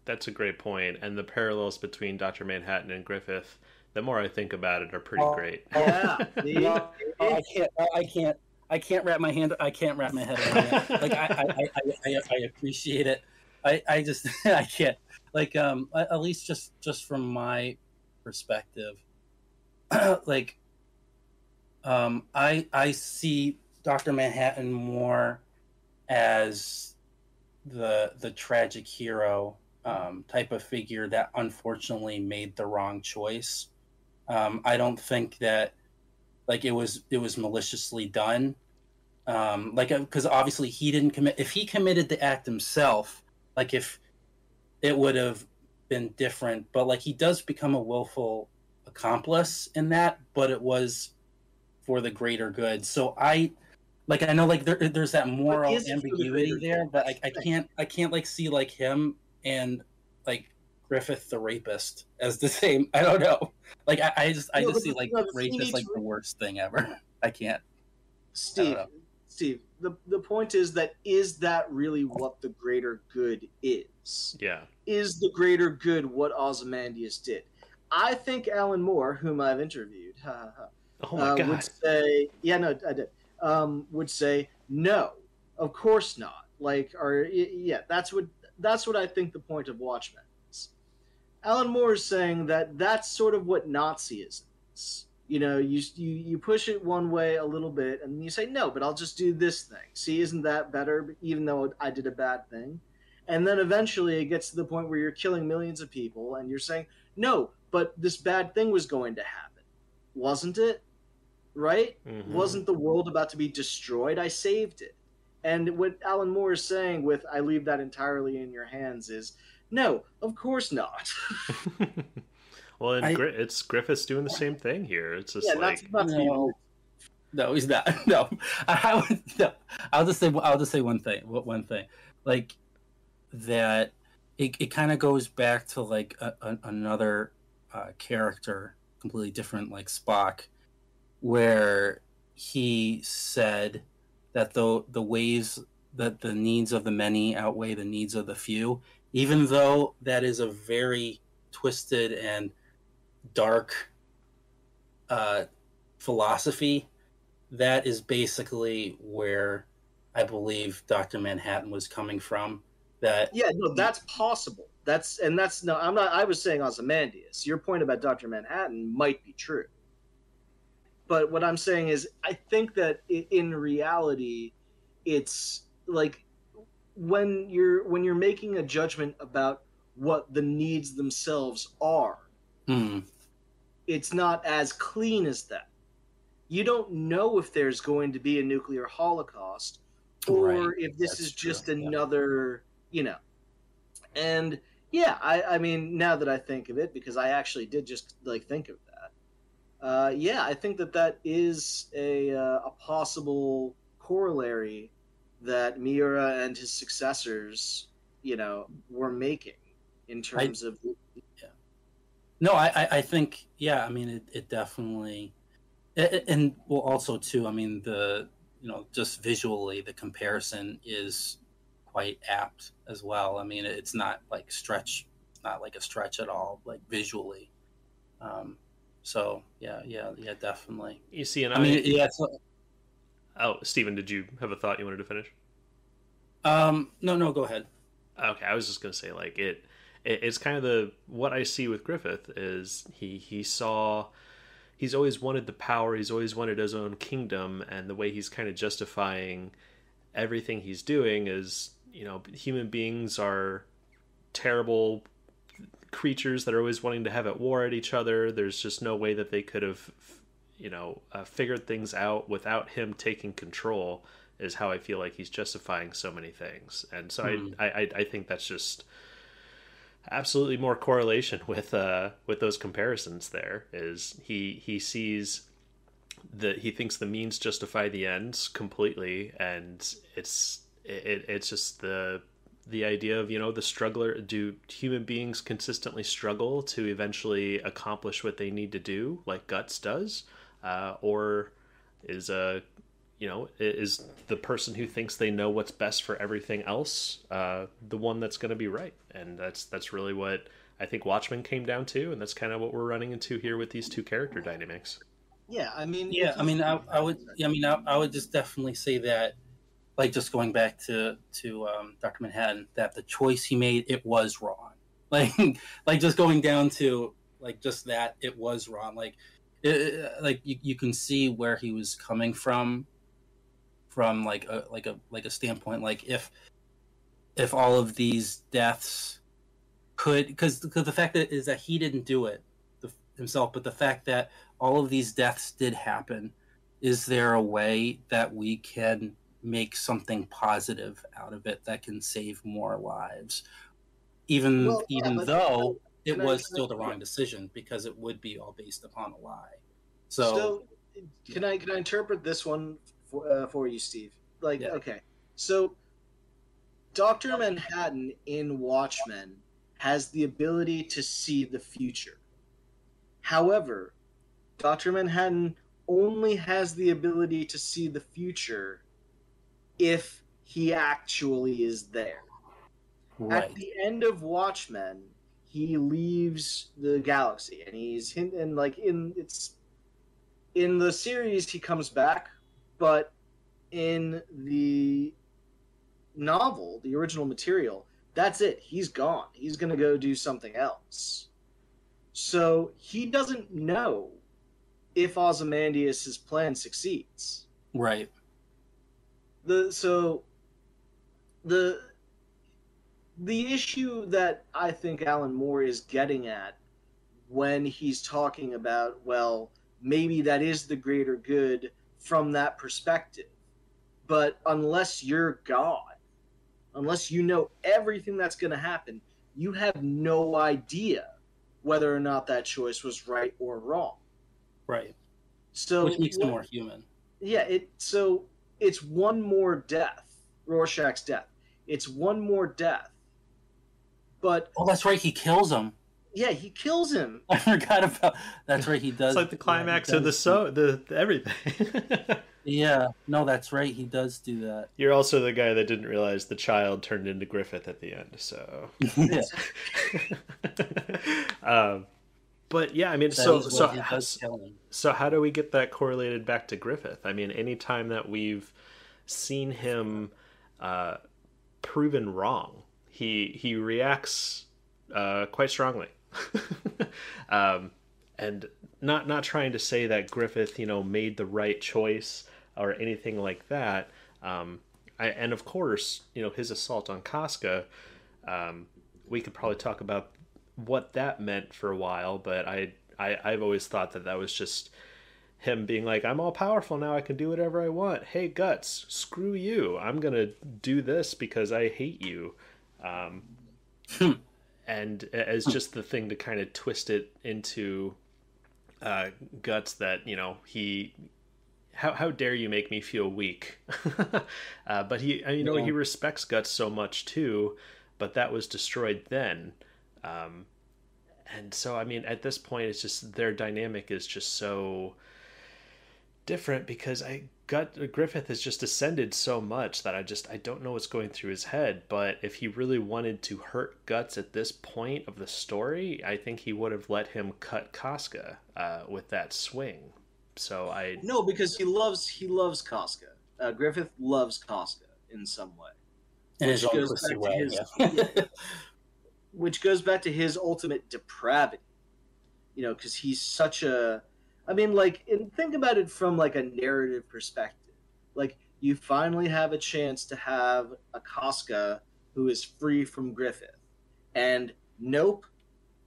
That's a great point, and the parallels between Dr. Manhattan and Griffith, the more I think about it, are pretty great. Yeah. No, I can't wrap my head around it. Like I appreciate it. I just I can't. Like at least just from my perspective, like I see Dr. Manhattan more as the tragic hero type of figure that unfortunately made the wrong choice. I don't think that like it was maliciously done. Like because obviously he didn't commit. If he committed the act himself, like if it would have been different. But like he does become a willful accomplice in that, but it was for the greater good. So I know like there's that moral ambiguity there, but I can't like see like him and like Griffith the rapist as the same. I don't know. Like I just see like rape as like the worst thing ever. I can't. Steve, the point is that really what the greater good is? Yeah. Is the greater good what Ozymandias did? I think Alan Moore, whom I've interviewed, oh my God. would say, yeah, no, I did. Would say, no, of course not. Like, or yeah, that's what I think the point of Watchmen is. Alan Moore is saying that that's sort of what Nazism is. You know, you push it one way a little bit, and then you say, no, but I'll just do this thing. See, isn't that better, even though I did a bad thing? And then eventually it gets to the point where you're killing millions of people, and you're saying, no, but this bad thing was going to happen. Wasn't it? Right? Mm-hmm. Wasn't the world about to be destroyed? I saved it. And what Alan Moore is saying with I leave that entirely in your hands is, no, of course not. Well, and it's Griffith's doing the same thing here. It's just no, he's not. No, I'll just say one thing. Like that, it kind of goes back to like another character, completely different, like Spock, where he said that the ways that the needs of the many outweigh the needs of the few, even though that is a very twisted and dark philosophy, that is basically where I believe Dr. Manhattan was coming from. That's possible. I was saying Ozymandias. Your point about Dr. Manhattan might be true. But what I'm saying is I think that in reality it's like when you're making a judgment about what the needs themselves are, it's not as clean as that. You don't know if there's going to be a nuclear holocaust or if this is just another, And yeah, I mean, now that I think of it, because I actually did just like think of that. I think that is a possible corollary that Miura and his successors, were making in terms of. Yeah. No, I think, I mean, it definitely, and well, also too, I mean, just visually, the comparison is quite apt as well. I mean, it's not like a stretch at all, like visually. So yeah, definitely. You see, and Oh, Stephen, did you have a thought you wanted to finish? No, go ahead. Okay, I was just gonna say, like, it's kind of what I see with Griffith is he saw, he's always wanted the power, he's always wanted his own kingdom, and the way he's kind of justifying everything he's doing is, human beings are terrible creatures that are always wanting to have at war at each other. There's just no way that they could have, figured things out without him taking control, is how I feel like he's justifying so many things. And so I think that's just absolutely more correlation with those comparisons. There is he sees that he thinks the means justify the ends completely, and it's just the idea of, the struggler. Do human beings consistently struggle to eventually accomplish what they need to do, like Guts does, or is is the person who thinks they know what's best for everything else the one that's going to be right? And that's really what I think Watchmen came down to, and that's kind of what we're running into here with these two character dynamics. Yeah, I mean, I would just definitely say that, like, just going back to Dr. Manhattan, that the choice he made, it was wrong. Like just going down to like just that, it was wrong. Like, you can see where he was coming from like a standpoint. Like if all of these deaths could, because the fact that is that he didn't do it himself, but the fact that all of these deaths did happen, is there a way that we can make something positive out of it that can save more lives, even though it was still the wrong decision, because it would be all based upon a lie. So can I interpret this one for you, Steve? Okay, so Dr. Manhattan in Watchmen has the ability to see the future. However, Dr. Manhattan only has the ability to see the future if he actually is there. Right. At the end of Watchmen, he leaves the galaxy, and in the series he comes back, but in the novel, the original material, that's it. He's gone. He's going to go do something else. So he doesn't know if Ozymandias' plan succeeds. Right. The issue that I think Alan Moore is getting at when he's talking about, well, maybe that is the greater good from that perspective. But unless you're God, unless you know everything that's going to happen, you have no idea whether or not that choice was right or wrong. Right. So which makes him more human. Yeah, it's one more death. Rorschach's death. It's one more death. But that's right, he kills him. Yeah, he kills him. I forgot about. That's right, he does. It's like the climax of the everything. Yeah, no, that's right, he does do that. You're also the guy that didn't realize the child turned into Griffith at the end, so. But yeah, I mean, so how do we get that correlated back to Griffith? I mean, anytime that we've seen him proven wrong, he reacts quite strongly. And not trying to say that Griffith, made the right choice or anything like that. And of course, his assault on Casca, we could probably talk about what that meant for a while, but I've always thought that was just him being like, I'm all powerful now, I can do whatever I want. Hey, Guts, screw you. I'm gonna do this because I hate you. And as just the thing to kind of twist it into Guts that, he... How dare you make me feel weak? But he respects Guts so much too, but that was destroyed then. And so, I mean, at this point, it's just their dynamic is just so different because Griffith has just ascended so much that I don't know what's going through his head. But if he really wanted to hurt Guts at this point of the story, I think he would have let him cut Casca with that swing. So no, because he loves Casca. Griffith loves Casca in some way. In his own pussy way, yeah. Which goes back to his ultimate depravity. Because he's such a... I mean, like, think about it from like a narrative perspective. Like, you finally have a chance to have a Casca who is free from Griffith, and nope,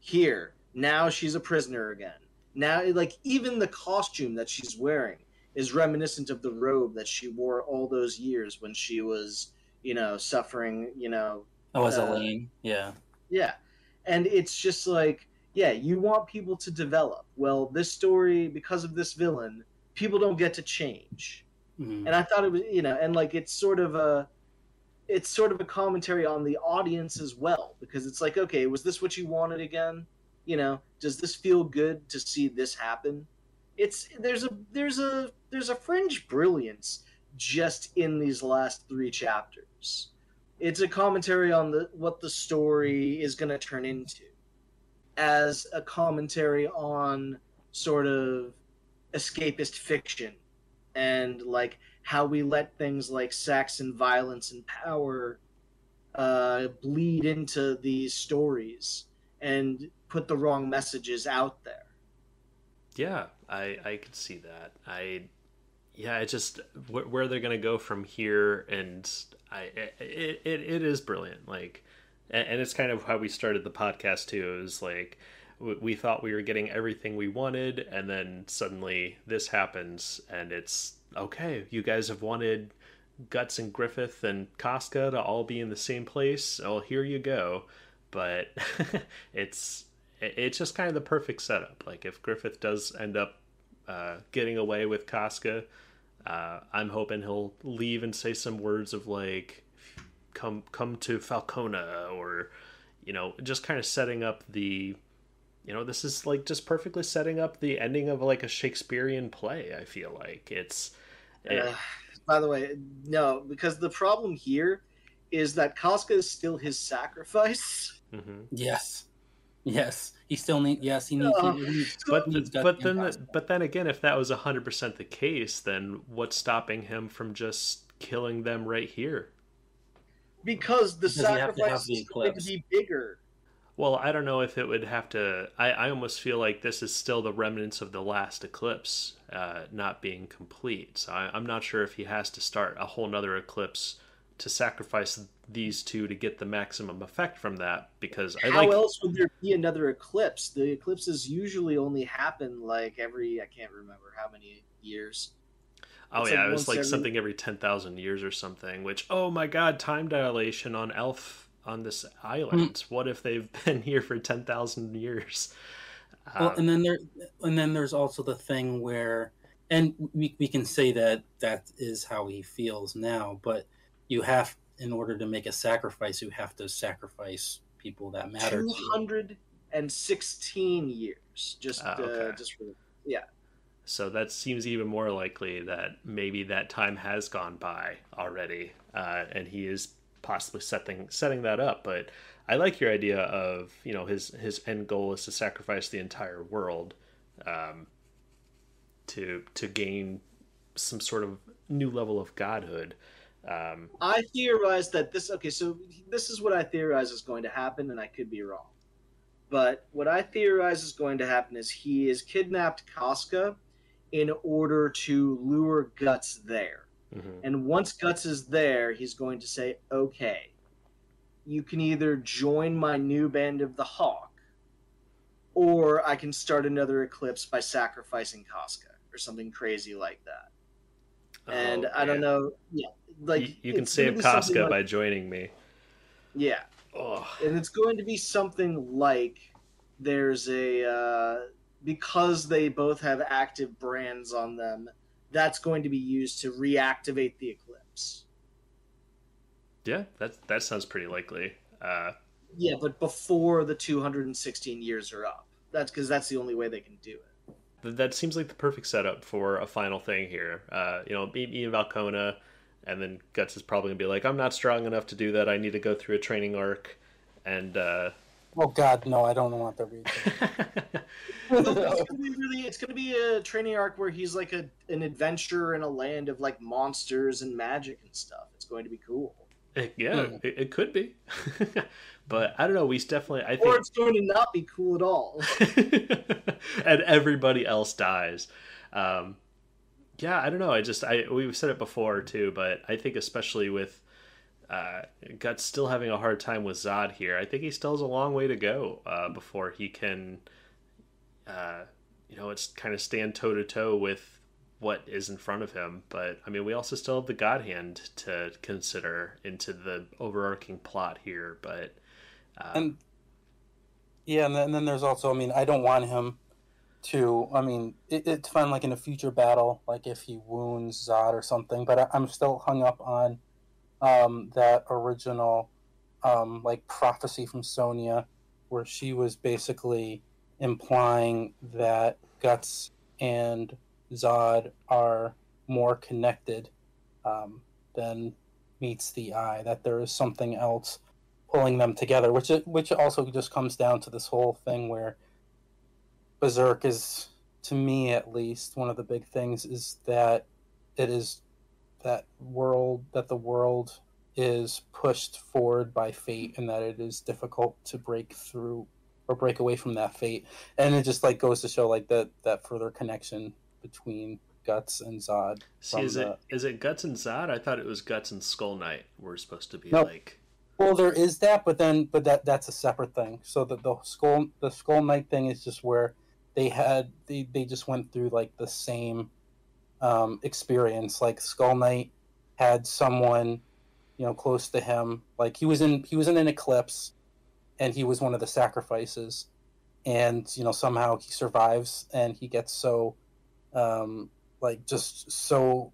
here now she's a prisoner again. Now, like, even the costume that she's wearing is reminiscent of the robe that she wore all those years when she was, suffering, Oh, as Elaine, yeah. yeah. And it's just like, yeah, you want people to develop. Well, this story, because of this villain, people don't get to change. Mm. And I thought it was, and like it's sort of a commentary on the audience as well, because it's like, okay, was this what you wanted again? Does this feel good to see this happen? There's a fringe brilliance just in these last 3 chapters. It's a commentary on what the story is going to turn into, as a commentary on sort of escapist fiction, and like how we let things like sex and violence and power bleed into these stories and put the wrong messages out there. Yeah, I could see that. It's just where they're gonna go from here, and it is brilliant. Like, and it's kind of how we started the podcast too. It was like we thought we were getting everything we wanted, and then suddenly this happens, and it's okay. You guys have wanted Guts and Griffith and Casca to all be in the same place. Oh, here you go. But it's just kind of the perfect setup. Like, if Griffith does end up getting away with Casca, I'm hoping he'll leave and say some words of like, come to Falcona, or just kind of setting up the, this is like just perfectly setting up the ending of like a Shakespearean play. I feel like by the way, no, because the problem here is that Casca is still his sacrifice. Mm-hmm. Yes. He still needs. Yes, he needs. But then again, if that was 100% the case, then what's stopping him from just killing them right here? Because the sacrifice is going to be bigger. Well, I don't know if it would have to. I almost feel like this is still the remnants of the last eclipse not being complete. So I'm not sure if he has to start a whole nother eclipse to sacrifice these two to get the maximum effect from that, because how else would there be another eclipse? The eclipses usually only happen like every, I can't remember how many years. Oh yeah, it was like something every 10,000 years or something, which, oh my god, time dilation on Elf on this island. What if they've been here for 10,000 years? Well, and then there's also the thing where, and we can say that is how he feels now, but you have, in order to make a sacrifice, you have to sacrifice people that matter. 216 years, just for, yeah. So that seems even more likely that maybe that time has gone by already, and he is possibly setting that up. But I like your idea of, his end goal is to sacrifice the entire world, to gain some sort of new level of godhood. I theorize that this is what I theorize is going to happen, and I could be wrong. But what I theorize is going to happen is he has kidnapped Casca in order to lure Guts there. Mm-hmm. And once Guts is there, he's going to say, okay, you can either join my new band of the Hawk, or I can start another eclipse by sacrificing Casca, or something crazy like that. And I don't know, like you can save Casca by joining me. Yeah. Oh. And it's going to be something like there's because they both have active brands on them, that's going to be used to reactivate the eclipse. Yeah, that sounds pretty likely. Yeah, but before the 216 years are up. That's because that's the only way they can do it. That seems like the perfect setup for a final thing here. Me and Valcona, and then Guts is probably going to be like, I'm not strong enough to do that. I need to go through a training arc. And oh god, no, I don't want to read that. It's going to be a training arc where he's like an adventurer in a land of like monsters and magic and stuff. It's going to be cool. It could be. But I don't know. We definitely, I Or think, it's going to not be cool at all. and everybody else dies. Um, yeah, I don't know. We've said it before too, but I think especially with Guts still having a hard time with Zod here, I think he still has a long way to go before he can, it's kind of stand toe to toe with what is in front of him. But I mean, we also still have the God Hand to consider into the overarching plot here. But and yeah, and then there's also, I mean, I don't want him to. I mean, it's fine, like in a future battle, like if he wounds Zod or something. But I'm still hung up on that original like prophecy from Sonya, where she was basically implying that Guts and Zod are more connected than meets the eye. That there is something else pulling them together, which also just comes down to this whole thing where Berserk is, to me at least, one of the big things is that it is that the world is pushed forward by fate, and that it is difficult to break through or break away from that fate. And it just like goes to show like that further connection between Guts and Zod. See, is it Guts and Zod? I thought it was Guts and Skull Knight were supposed to be No. like. Well, there is that, but that's a separate thing. So the Skull Knight thing is just where they just went through like the same experience. Like Skull Knight had someone, close to him. Like he was in an eclipse, and he was one of the sacrifices, and somehow he survives, and he gets so just so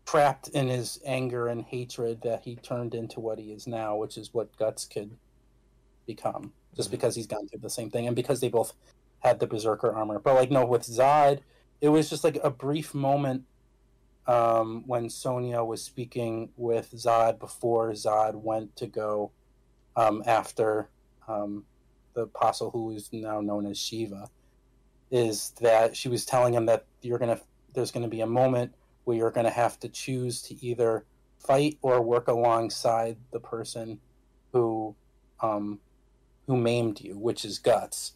trapped in his anger and hatred that he turned into what he is now, which is what Guts could become, just because he's gone through the same thing, and because they both had the Berserker armor. But like, no, with Zod, it was just like a brief moment when Sonya was speaking with Zod before Zod went to go after the apostle who is now known as Shiva, is that she was telling him that there's gonna be a moment where you're gonna have to choose to either fight or work alongside the person who maimed you, which is Guts.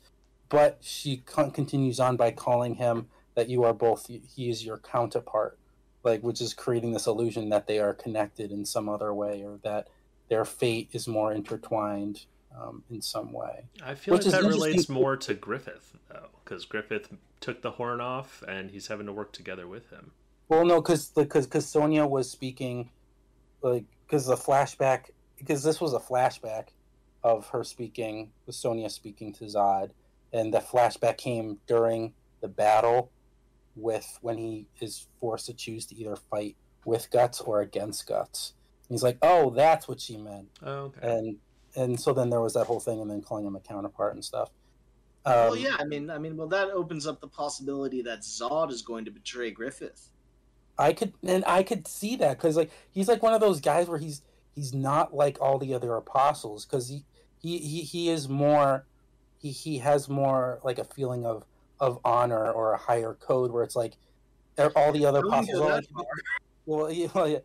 But she continues on by calling him that you are both, he is your counterpart, like, which is creating this illusion that they are connected in some other way, or that their fate is more intertwined in some way. I feel like that relates more to Griffith, though, because Griffith took the horn off, and he's having to work together with him. Well, no, because Sonya was speaking, like, because this was a flashback of her speaking, with Sonya speaking to Zod, and the flashback came during the battle when he is forced to choose to either fight with Guts or against Guts. And he's like, oh, that's what she meant. Oh, okay. And so then there was that whole thing, and then calling him a counterpart and stuff. Well, yeah, I mean, that opens up the possibility that Zod is going to betray Griffith. I could see that, because like he's like one of those guys where he's not like all the other apostles, because he is more he has more like a feeling of honor or a higher code, where it's like all the other apostles are like, well, yeah,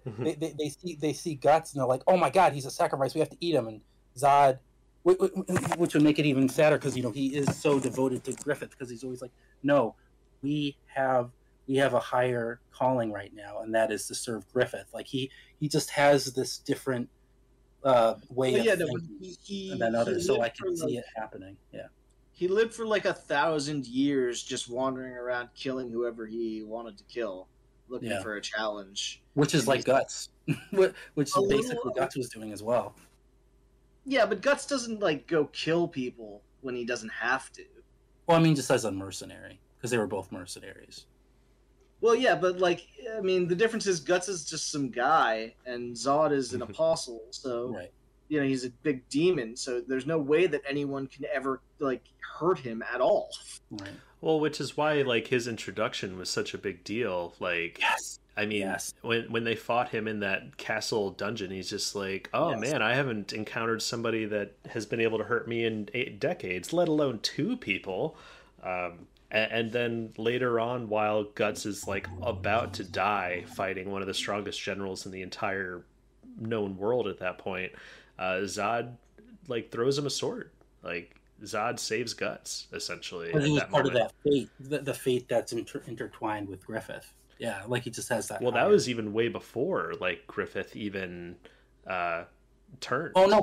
they see Guts and they're like, oh my god, he's a sacrifice, we have to eat him. And Zod, which would make it even sadder, because he is so devoted to Griffith, because he's always like, no, we have a higher calling right now, and that is to serve Griffith. Like he just has this different way of thinking than others, so I can see it happening. Yeah, he lived for like 1,000 years just wandering around killing whoever he wanted to kill, looking for a challenge, which is like Guts, which basically Guts was doing as well. Yeah, but Guts doesn't like go kill people when he doesn't have to. Well, I mean, just as a mercenary, because they were both mercenaries. Well, yeah, but like, I mean, the difference is Guts is just some guy, and Zod is an apostle, so right. He's a big demon, so there's no way that anyone can ever like hurt him at all. Right. Well, which is why like his introduction was such a big deal. Like, yes. I mean, when they fought him in that castle dungeon, he's just like, oh man, I haven't encountered somebody that has been able to hurt me in 8 decades, let alone 2 people. And then later on, while Guts is like about to die fighting one of the strongest generals in the entire known world at that point, Zod like throws him a sword. Like Zod saves Guts essentially But at he was that part moment. of that fate, the fate that's intertwined with Griffith. Yeah, like he just has that. Well, that higher. was even way before like Griffith even uh, turned. Oh no,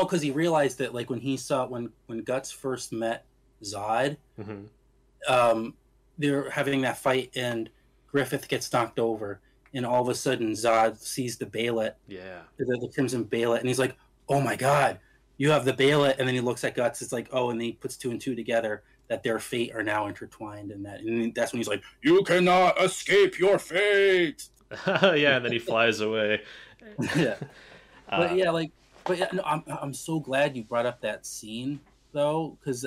because he realized that like when he saw when Guts first met Zod, Mm-hmm. they're having that fight and Griffith gets knocked over, and all of a sudden Zod sees the Bailet, Yeah. the Crimson Bailet, and he's like, "Oh my God, you have the Bailet!" And then he looks at Guts. It's like, oh, and he puts two and two together that their fate are now intertwined, and that's when he's like, "You cannot escape your fate." Yeah, and then he flies away. Yeah, but yeah, like, but yeah, no, I'm so glad you brought up that scene though, because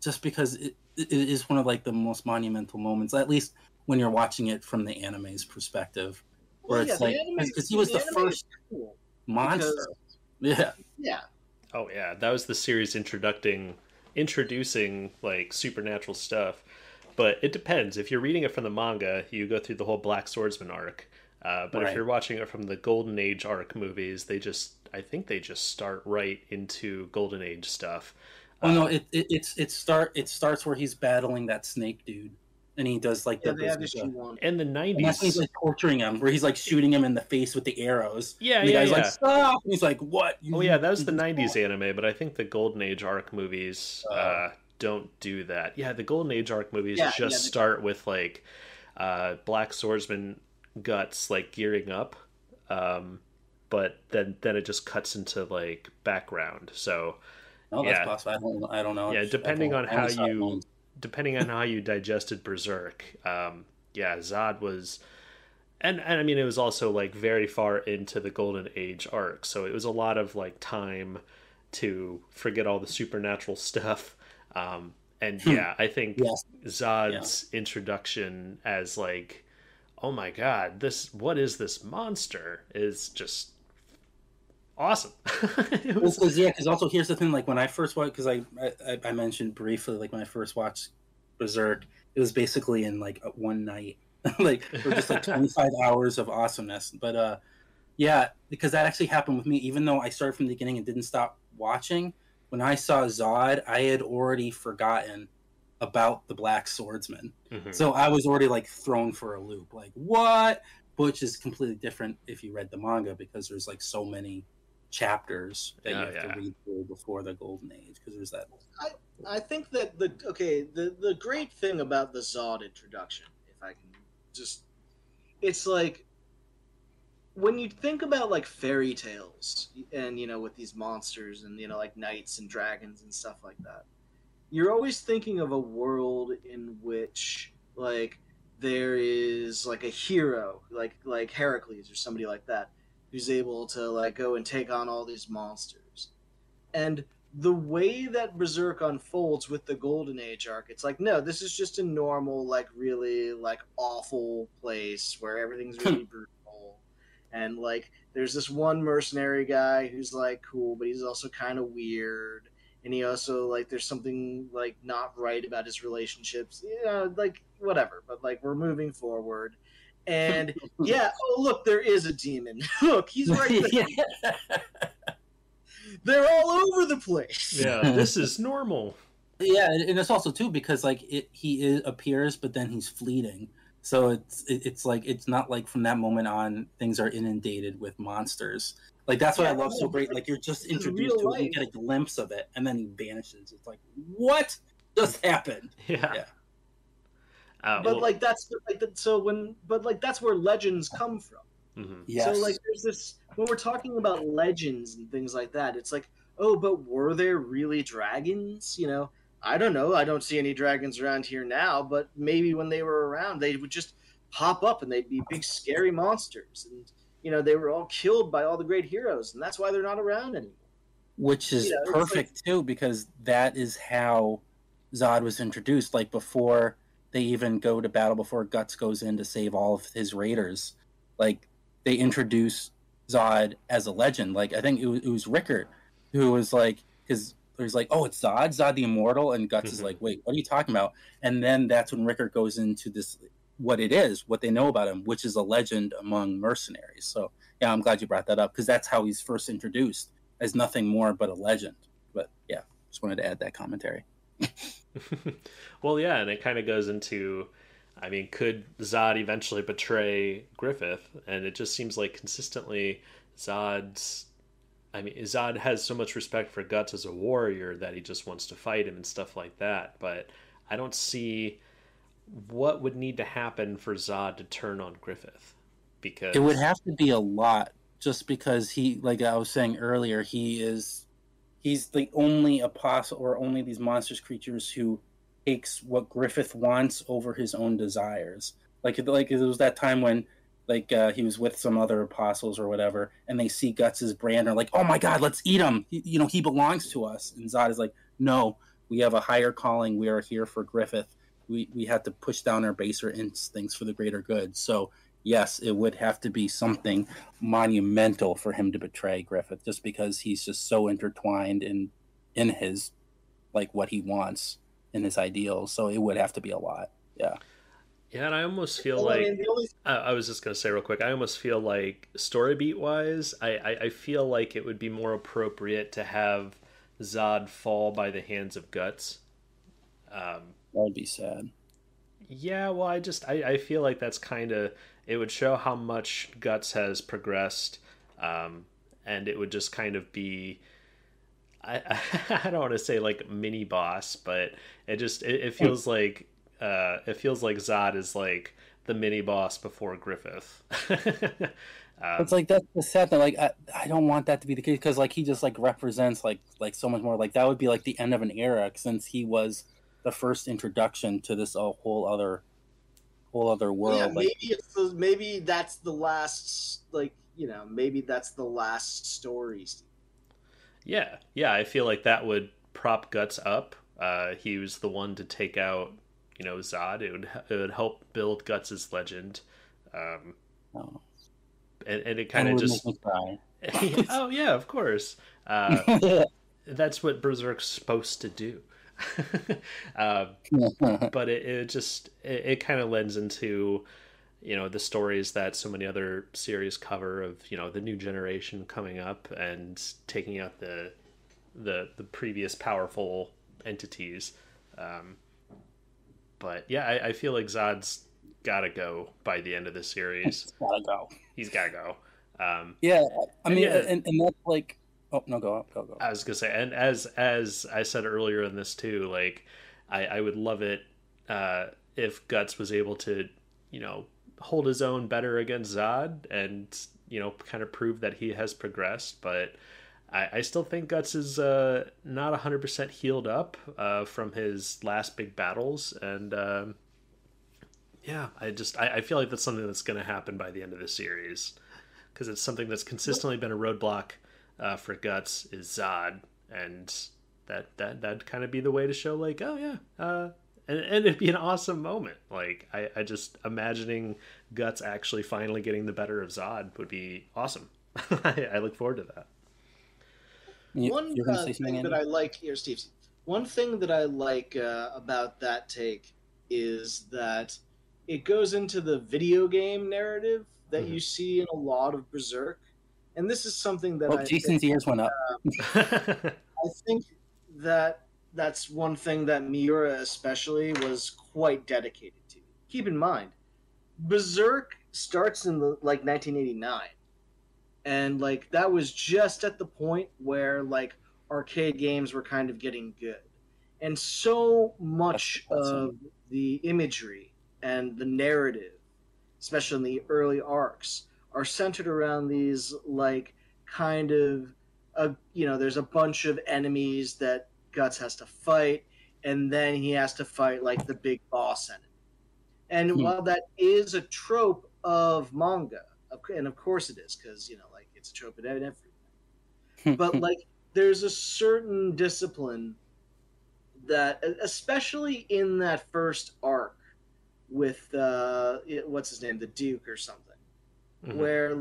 just because it is one of like the most monumental moments, at least when you're watching it from the anime's perspective, where Well, yeah, it's like because he was the first cool monster. because, Yeah, Oh yeah, that was the series introducing like supernatural stuff. But it depends. If you're reading it from the manga, you go through the whole Black Swordsman arc. But if Right. you're watching it from the Golden Age arc movies, I think they just start right into Golden Age stuff. Oh no, it starts where he's battling that snake dude, and he does like yeah, the they have business. issue one. In the And that's when he's 90s. like torturing him, where he's like shooting him in the face with the arrows. Yeah, and the yeah, guy's like, yeah. "Stop!" And he's like, "What?" Oh yeah, that was the 90s anime, but I think the Golden Age arc movies don't do that. Yeah, the Golden Age arc movies Yeah, just yeah, they- start with like Black Swordsman Guts like gearing up. But then it just cuts into like background. So No, that's yeah. possible. I don't know. Yeah, depending on I how only saw it you once. digested Berserk, yeah, Zod was, and I mean it was also like very far into the Golden Age arc, so it was a lot of like time to forget all the supernatural stuff. And yeah, I think Yes. Zod's introduction as like, oh my god, what is this monster? Is just awesome. It was, Because also here's the thing, like when I first watched, because I mentioned briefly, like when I first watched Berserk, it was basically in like one night, like for just like 25 hours of awesomeness. But yeah, because that actually happened with me. Even though I started from the beginning and didn't stop watching, when I saw Zod, I had already forgotten about the Black Swordsman. Mhm. So I was already like thrown for a loop. Like what? Which is completely different if you read the manga because there's like so many chapters that you have to read through before the Golden Age because there's that. I think that the great thing about the Zod introduction, if I can just, it's like when you think about like fairy tales and with these monsters and like knights and dragons and stuff like that, you're always thinking of a world in which like there is like a hero like Heracles or somebody like that who's able to like go and take on all these monsters. And the way that Berserk unfolds with the Golden Age arc, it's like, no, this is just a normal, like really like awful place where everything's really brutal. And like there's this one mercenary guy who's like cool, but he's also kind of weird. And he also like there's something like not right about his relationships. Like whatever. But like we're moving forward. And yeah, oh look, there is a demon. Look, he's right there. They're all over the place. Yeah, this is normal. Yeah, and it's also too because like he appears, but then he's fleeting. So it's like it's not like from that moment on things are inundated with monsters. Like that's what I love so great. Like you're just introduced to it, you get a glimpse of it, and then he vanishes. It's like what just happened? Yeah. But like that's that's where legends come from. Mm-hmm. Yes. So like there's this when we're talking about legends and things like that, it's like, oh, but were there really dragons? I don't know. I don't see any dragons around here now, but maybe when they were around, they would just pop up and they'd be big scary monsters. And they were all killed by all the great heroes, and that's why they're not around anymore. Which is perfect too, because that is how Zod was introduced. Like before they even go to battle, before Guts goes in to save all of his raiders, like they introduce Zod as a legend. Like I think it was Rickert who was like, because there's like, oh, it's Zod the Immortal, and Guts is like, wait, what are you talking about? And then that's when Rickert goes into this, what they know about him, which is a legend among mercenaries. So yeah, I'm glad you brought that up because that's how he's first introduced as nothing more but a legend. But yeah, just wanted to add that commentary. Well, yeah, and it kind of goes into, I mean, could Zod eventually betray Griffith? And it just seems like consistently Zod's, I mean, Zod has so much respect for Guts as a warrior that he just wants to fight him and stuff like that. But I don't see what would need to happen for Zod to turn on Griffith, because It would have to be a lot, just because he, like I was saying earlier, he's the only apostle, or only these monstrous creatures who takes what Griffith wants over his own desires. Like it was that time when he was with some other apostles or whatever, and they see Guts's brand and are like, "Oh my God, let's eat him! He belongs to us." And Zod is like, "No, we have a higher calling. We are here for Griffith. We have to push down our baser instincts for the greater good." So yes, it would have to be something monumental for him to betray Griffith, just because he's just so intertwined in his, like, what he wants in his ideals. So it would have to be a lot. Yeah. Yeah, and I almost feel like I was just gonna say real quick. I almost feel like story beat wise, I feel like it would be more appropriate to have Zod fall by the hands of Guts. That would be sad. Yeah, well, I feel like that's kind of, it would show how much Guts has progressed, and it would just kind of be, I don't want to say like mini boss, but it feels like Zod is like the mini boss before Griffith. It's like, that's the sad thing. Like I don't want that to be the case, because like he just like represents like so much more. Like that would be like the end of an era, since he was the first introduction to this whole other world. Yeah, like, maybe that's the last, maybe that's the last story. Yeah, I feel like that would prop Guts up. He was the one to take out, Zod. It would help build Guts's legend. And it kind of just make me cry. Oh yeah, of course. That's what Berserk's supposed to do. But it kind of lends into, the stories that so many other series cover of, the new generation coming up and taking out the previous powerful entities. But yeah, I feel like Zod's gotta go by the end of the series. He's gotta go. Yeah, I mean, and that's like, oh no, go. I was gonna say, and as I said earlier in this too, like I would love it if Guts was able to, hold his own better against Zod and, kind of prove that he has progressed. But I still think Guts is not 100% healed up from his last big battles, and yeah, I feel like that's something that's going to happen by the end of the series, because it's something that's consistently been a roadblock for Guts is Zod, and that'd kind of be the way to show, like, oh yeah, and it'd be an awesome moment. Like I just imagining Guts actually finally getting the better of Zod would be awesome. I look forward to that. One thing that I like here, Steve. One thing that I like about that take is that it goes into the video game narrative that you see in a lot of Berserk, and this is something that Jason's ears went up. I think that's one thing that Miura especially was quite dedicated to. Keep in mind, Berserk starts in 1989. And that was just at the point where arcade games were kind of getting good. And so much of the imagery and the narrative, especially in the early arcs, are centered around these there's a bunch of enemies that Guts has to fight, and then he has to fight the big boss enemy. And while that is a trope of manga, and of course it is, because it's a trope in everything, but there's a certain discipline that, especially in that first arc with what's his name, the Duke or something, where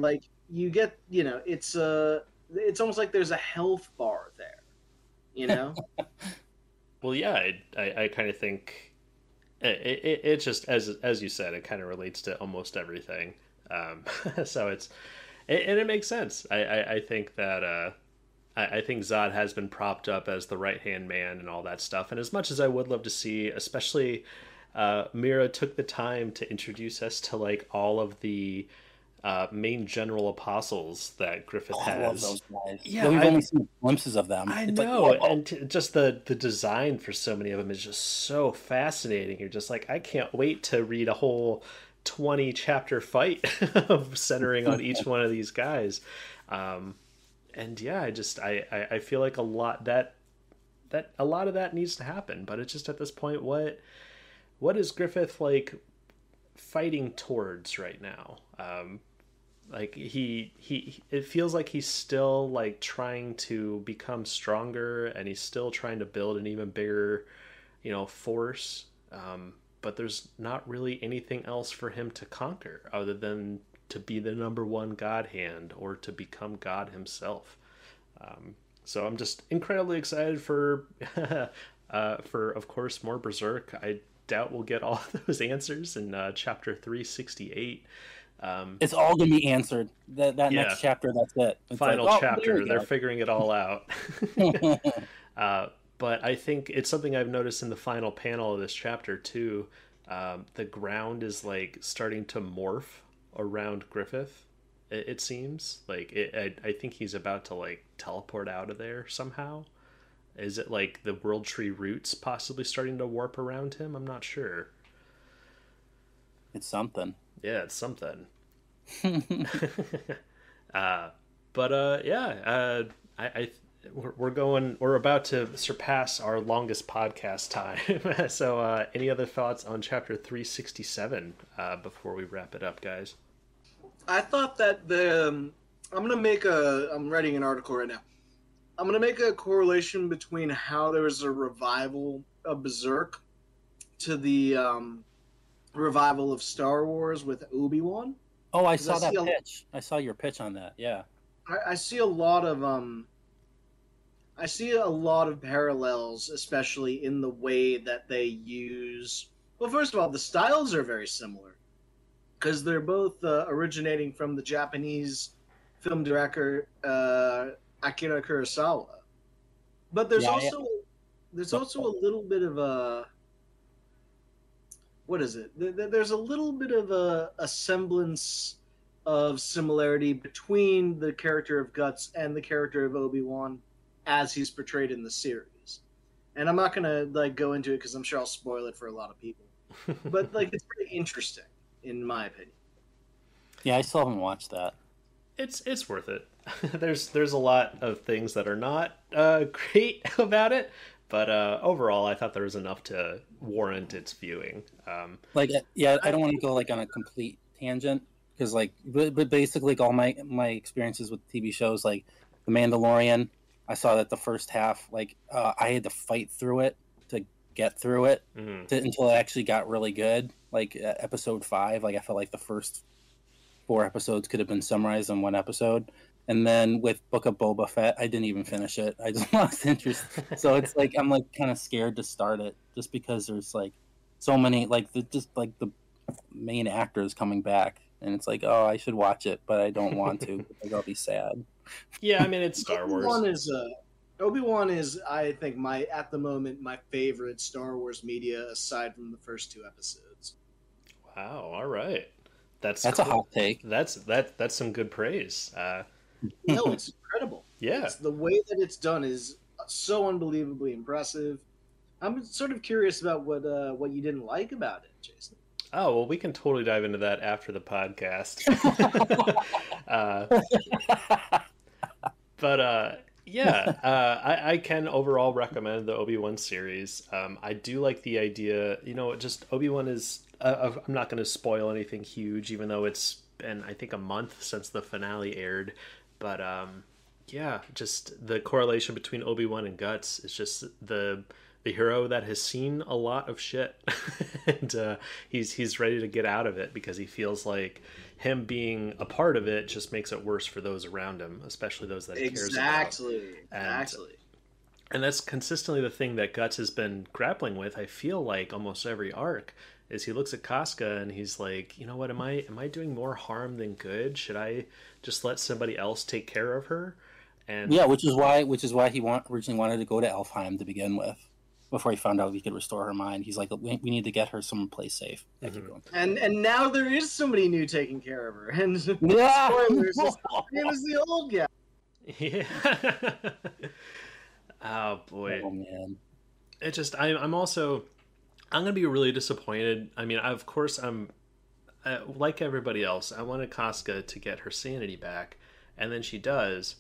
you get, it's almost like there's a health bar there, Well, yeah, I kind of think it just, as you said, it kind of relates to almost everything. So it makes sense. I think that I think Zod has been propped up as the right hand man and all that stuff. And as much as I would love to see, especially Mira took the time to introduce us to like all of the main general apostles that Griffith has. I love those guys. Yeah, we've only seen glimpses of them. I It's know, like, whoa. and just the design for so many of them is just so fascinating. You're just like, I can't wait to read a whole 20 chapter fight of centering on each one of these guys. And yeah, I feel like a lot a lot of that needs to happen, but it's just at this point, what is Griffith like fighting towards right now? Like he it feels like he's still like trying to become stronger, and he's still trying to build an even bigger, force. But there's not really anything else for him to conquer other than to be the number one God hand or to become God himself. So I'm just incredibly excited for of course more Berserk. I doubt we'll get all of those answers in chapter 368. It's all gonna be answered. That next chapter, that's it. It's final like, chapter. They're figuring it all out. But I think it's something I've noticed in the final panel of this chapter too. The ground is like starting to morph around Griffith. It seems like I think he's about to like teleport out of there somehow. Is it like the World Tree roots possibly starting to warp around him? I'm not sure. It's something. Yeah, it's something. We're about to surpass our longest podcast time. So any other thoughts on chapter 367 before we wrap it up, guys? I thought that I'm writing an article right now. I'm going to make a correlation between how there was a revival of Berserk to the revival of Star Wars with Obi-Wan. Oh, I saw that pitch. I saw your pitch on that. Yeah. I see a lot of parallels, especially in the way that they use. Well, first of all, the styles are very similar because they're both originating from the Japanese film director Akira Kurosawa. But there's also a little bit of a what is it? There's a little bit of a semblance of similarity between the character of Guts and the character of Obi-Wan as he's portrayed in the series. And I'm not gonna like go into it because I'm sure I'll spoil it for a lot of people. But like it's pretty interesting, in my opinion. Yeah, I still haven't watched that. It's worth it. There's a lot of things that are not great about it, but overall, I thought there was enough to warrant its viewing. I don't want to go like on a complete tangent because but basically all my experiences with TV shows like The Mandalorian, I saw that the first half I had to fight through it to get through it until it actually got really good. Like episode 5, I felt like the first 4 episodes could have been summarized in 1 episode. And then with Book of Boba Fett, I didn't even finish it. I just lost interest. So it's like I'm kind of scared to start it just because there's so many the main actors coming back, and it's like, oh, I should watch it, but I don't want to because I'll be sad. Yeah, I mean it's Star Wars. Obi-Wan is I think at the moment my favorite Star Wars media aside from the first 2 episodes. Wow! All right, that's cool. A hot take. That's some good praise. No, it's incredible. Yeah, the way that it's done is so unbelievably impressive. I'm sort of curious about what you didn't like about it, Jason. Oh, well, we can totally dive into that after the podcast. I can overall recommend the Obi-Wan series. I do like the idea, just Obi-Wan is, I'm not going to spoil anything huge, even though it's been, I think, a month since the finale aired. But just the correlation between Obi-Wan and Guts is just the hero that has seen a lot of shit, and he's ready to get out of it because he feels like him being a part of it just makes it worse for those around him, especially those that he cares about. Exactly. And that's consistently the thing that Guts has been grappling with. I feel like almost every arc is he looks at Casca and he's like, you know what, am I doing more harm than good? Should I just let somebody else take care of her? And Yeah, which is why he originally wanted to go to Elfheim to begin with. Before he found out he could restore her mind, he's like, we need to get her someplace safe. And now there is somebody new taking care of her. And Yeah. spoilers, his name is the old guy. Yeah. Oh boy. Oh man. It just I'm gonna be really disappointed. I mean, of course I'm like everybody else. I wanted Casca to get her sanity back, and then she does.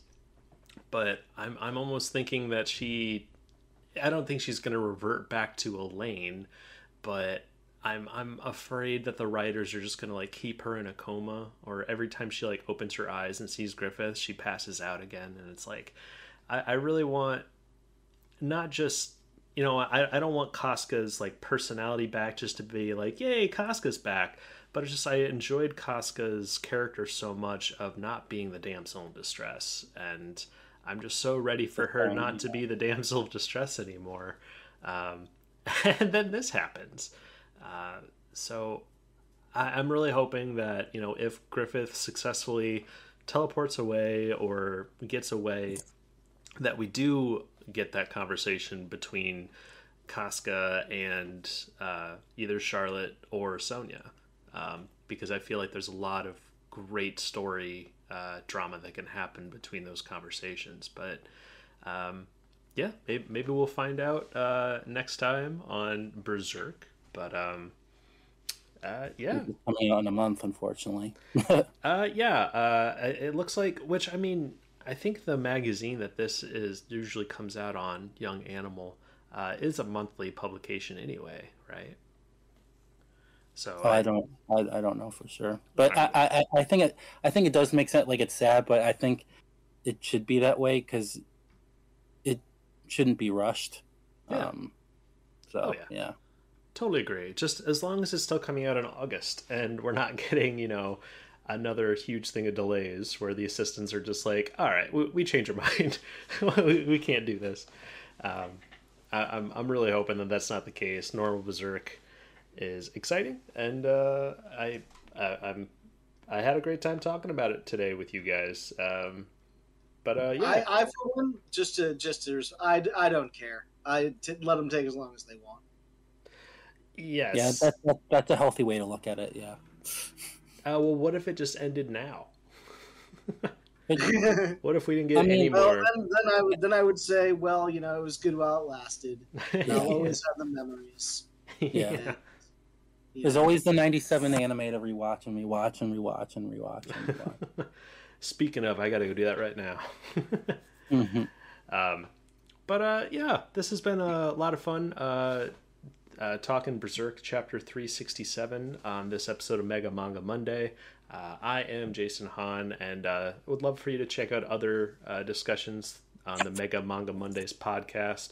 But I'm almost thinking that I don't think she's going to revert back to Elaine, but I'm afraid that the writers are just going to like keep her in a coma, or every time she like opens her eyes and sees Griffith, she passes out again. And it's like, I really want not just, I don't want Casca's like personality back just to be like, yay, Casca's back. But it's just, I enjoyed Casca's character so much of not being the damsel in distress, and I'm just so ready for her not to be the damsel of distress anymore. And then this happens. So I'm really hoping that, if Griffith successfully teleports away or gets away, that we do get that conversation between Casca and either Charlotte or Sonia. Because I feel like there's a lot of great story drama that can happen between those conversations. But yeah, maybe we'll find out next time on Berserk. But yeah, It's coming out in a month, unfortunately. it looks like, which, I mean, I think the magazine that this usually comes out on, Young Animal, is a monthly publication anyway, right? So I don't know for sure, but I think it does make sense. Like, it's sad, but I think it should be that way because it shouldn't be rushed. Yeah. Yeah, totally agree. Just as long as it's still coming out in August and we're not getting, another huge thing of delays where the assistants are just like, all right, we change our mind. we can't do this. I'm really hoping that that's not the case. Normal Berserk is exciting, and I had a great time talking about it today with you guys. But yeah, I for one, I don't care. Let them take as long as they want. yes. Yeah, that's a healthy way to look at it. Yeah. Well, what if it just ended now? What if we didn't get any well, more? Then I would say, well, it was good while it lasted. I'll always have the memories. Yeah. And, There's always the 97 anime to rewatch and rewatch and rewatch and rewatch and rewatch. Speaking of, I gotta go do that right now. But yeah, this has been a lot of fun talking Berserk chapter 367 on this episode of Mega Manga Monday. I am Jason Hahn, and would love for you to check out other discussions on the Mega Manga Mondays podcast.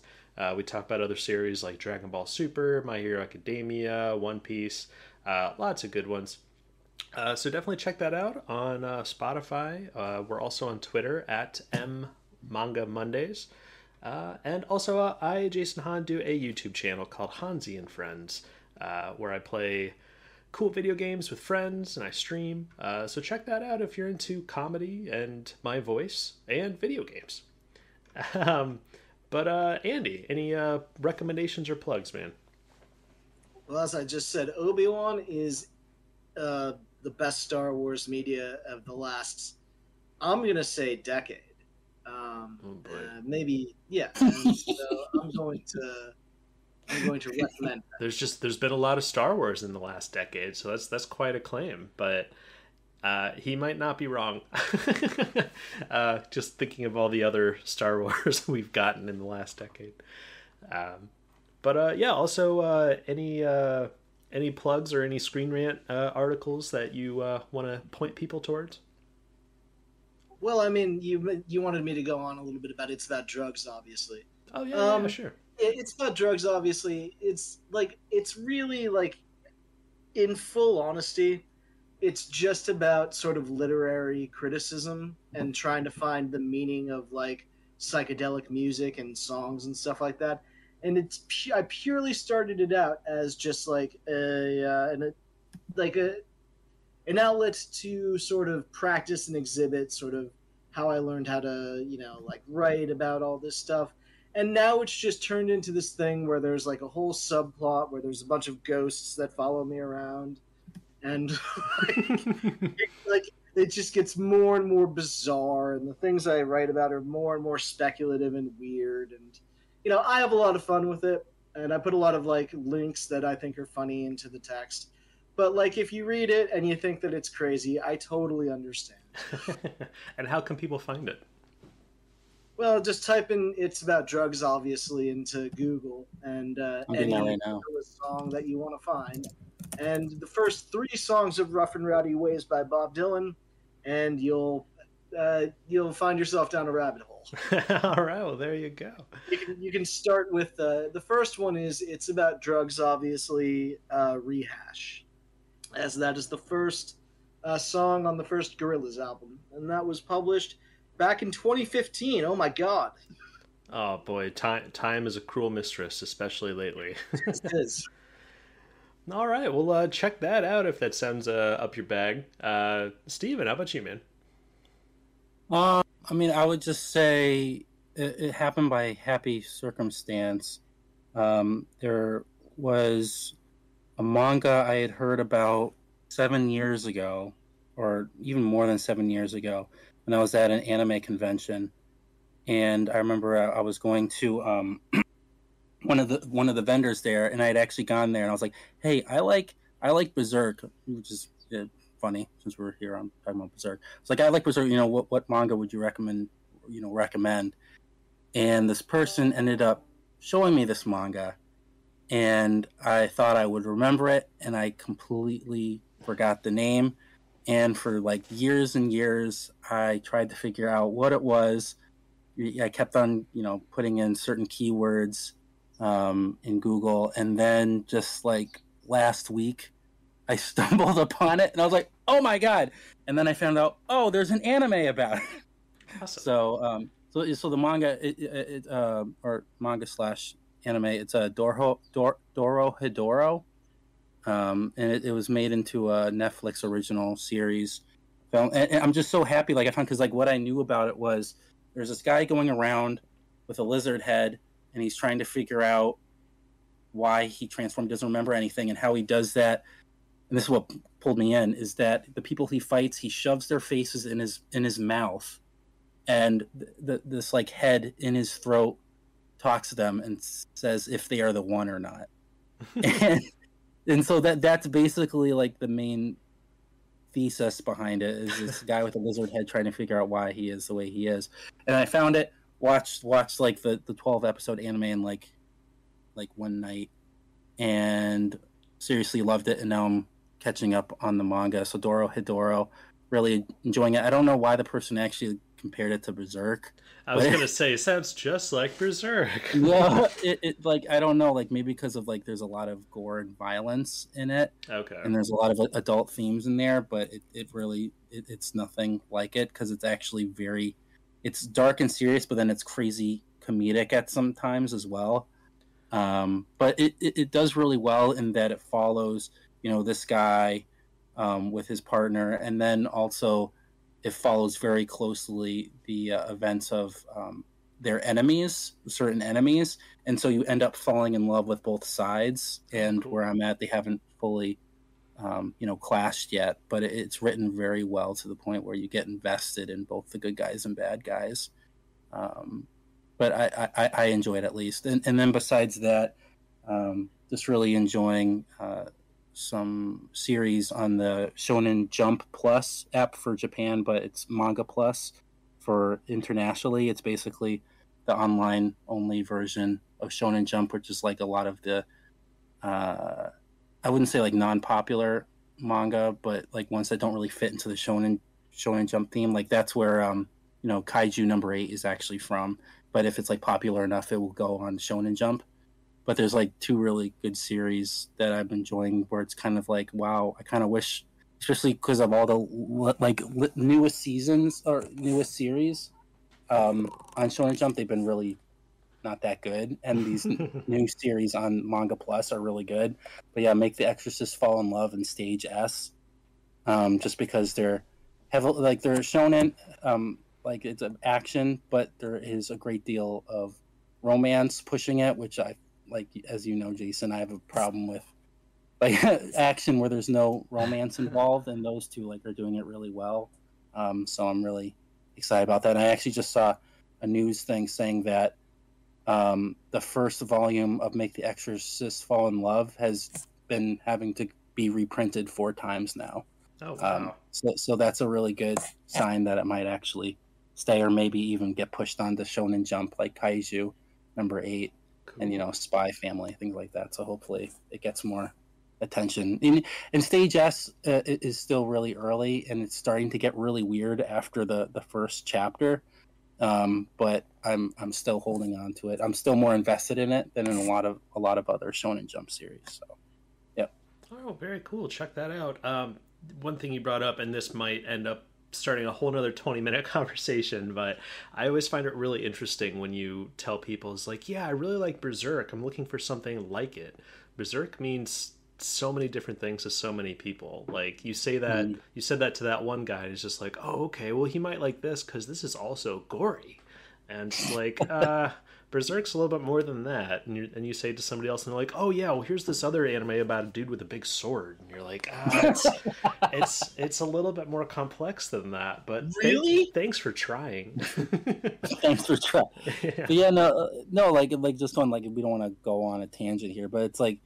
We talk about other series like Dragon Ball Super, My Hero Academia, One Piece, lots of good ones. So definitely check that out on Spotify. We're also on Twitter at Manga Mondays. And also, I, Jason Hahn, do a YouTube channel called Honzy and Friends, where I play cool video games with friends and I stream. So check that out if you're into comedy and my voice and video games. But Andy, any recommendations or plugs, man? Well, as I just said, Obi-Wan is the best Star Wars media of the last, I'm gonna say, decade. Maybe, yeah. And so I'm going to recommend that. There's been a lot of Star Wars in the last decade, so that's quite a claim. But he might not be wrong. Just thinking of all the other Star Wars we've gotten in the last decade. But yeah, also any plugs or any Screen Rant articles that you want to point people towards? Well, I mean, you wanted me to go on a little bit about It's About Drugs, obviously. Oh yeah, sure. It's About Drugs, obviously. It's really like, in full honesty, it's just about sort of literary criticism and trying to find the meaning of like psychedelic music and songs and stuff like that. And I purely started it out as just like an outlet to sort of practice and exhibit sort of how I learned how to, like write about all this stuff. And now it's just turned into this thing where there's like a whole subplot where there's a bunch of ghosts that follow me around, and like it just gets more and more bizarre, and the things I write about are more and more speculative and weird. And I have a lot of fun with it, and I put a lot of like links that I think are funny into the text. But like if you read it and you think that it's crazy, I totally understand. And how can people find it? Well, just type in "it's about drugs," obviously, into Google, and I'm doing that any right now. song that you want to find. And the first 3 songs of "Rough and Rowdy Ways" by Bob Dylan, and you'll find yourself down a rabbit hole. All right, well there you go. You can start with the first one is "It's About Drugs," obviously, Rehash, as that is the first song on the first Gorillaz album, and that was published back in 2015. Oh my god. Oh boy, time is a cruel mistress, especially lately. It is. All right, well check that out if that sounds up your bag. Steven, how about you, man? I mean, I would just say it happened by happy circumstance. There was a manga I had heard about 7 years ago, or even more than 7 years ago, when I was at an anime convention. And I remember I was going to one of the vendors there, and I had actually gone there, and I was like, "Hey, I like Berserk," which is funny since we're here on talking about Berserk. It's like, "I like Berserk. What manga would you recommend? Recommend?" And this person ended up showing me this manga, and I thought I would remember it, and I completely forgot the name. And for like years and years, I tried to figure out what it was. I kept on, putting in certain keywords in Google, and then just like last week, I stumbled upon it, and I was like, "Oh my god!" And then I found out, oh, there's an anime about it. Awesome. So the manga, or manga slash anime, it's a Dorohedoro, and it was made into a Netflix original series film. And I'm just so happy, like I found, because like what I knew about it was there's this guy going around with a lizard head, and he's trying to figure out why he transformed. He doesn't remember anything, and how he does that. And this is what pulled me in, is that the people he fights, he shoves their faces in his mouth, and this like head in his throat talks to them and says if they are the one or not. and so that's basically like the main thesis behind it, is this guy with a lizard head trying to figure out why he is the way he is. And I found it, watched like the 12 episode anime in like one night, and seriously loved it. And now I'm catching up on the manga. So Dorohedoro, really enjoying it. I don't know why the person actually compared it to Berserk. I was gonna say, it sounds just like Berserk. Yeah, it like, I don't know, like maybe because of like there's a lot of gore and violence in it. Okay. And there's a lot of adult themes in there, but it's nothing like it, because it's actually it's dark and serious, but then it's crazy comedic at some times as well. But it does really well in that it follows, this guy with his partner, and then also it follows very closely the events of their enemies, certain enemies, and so you end up falling in love with both sides. And where I'm at, they haven't fully clashed yet, but it's written very well to the point where you get invested in both the good guys and bad guys. But I enjoy it, at least. And then besides that, just really enjoying some series on the Shonen Jump Plus app for Japan, but it's Manga Plus for internationally. It's basically the online only version of Shonen Jump, which is like a lot of the I wouldn't say like non-popular manga, but like ones that don't really fit into the Shonen Jump theme. Like that's where Kaiju number 8 is actually from. But if it's like popular enough, it will go on Shonen Jump. But there's like 2 really good series that I'm enjoying, where it's kind of like, wow, I kind of wish, especially because of all the newest seasons or newest series on Shonen Jump, they've been really not that good, and these new series on Manga Plus are really good. But yeah, make the Exorcist fall in love in Stage S, just because they're shonen, like it's an action, but there is a great deal of romance pushing it, which I like. As you know, Jason, I have a problem with like action where there's no romance involved, and those two like are doing it really well. So I'm really excited about that. And I actually just saw a news thing saying that the first volume of Make the Exorcist Fall in Love has been having to be reprinted 4 times now. Oh wow! So that's a really good sign that it might actually stay, or maybe even get pushed onto Shonen Jump, like Kaiju #8, Cool. and Spy Family, things like that. So hopefully it gets more attention. And Stage S is still really early, and it's starting to get really weird after the first chapter. But I'm still holding on to it. I'm still more invested in it than in a lot of other Shonen Jump series. So, yeah. Oh, very cool. Check that out. One thing you brought up, and this might end up starting a whole nother 20-minute conversation, but I always find it really interesting when you tell people, it's like, yeah, I really like Berserk. I'm looking for something like it. Berserk means so many different things to so many people. Like you say that, you said that to that one guy, and he's just like, oh, okay, well, he might like this because this is also gory. And it's like, Berserk's a little bit more than that. And you say to somebody else, and they're like, oh yeah, well here's this other anime about a dude with a big sword. And you're like, it's a little bit more complex than that. But really, thanks for trying. Thanks for trying. Yeah. But yeah, no, like just on like we don't want to go on a tangent here, but it's like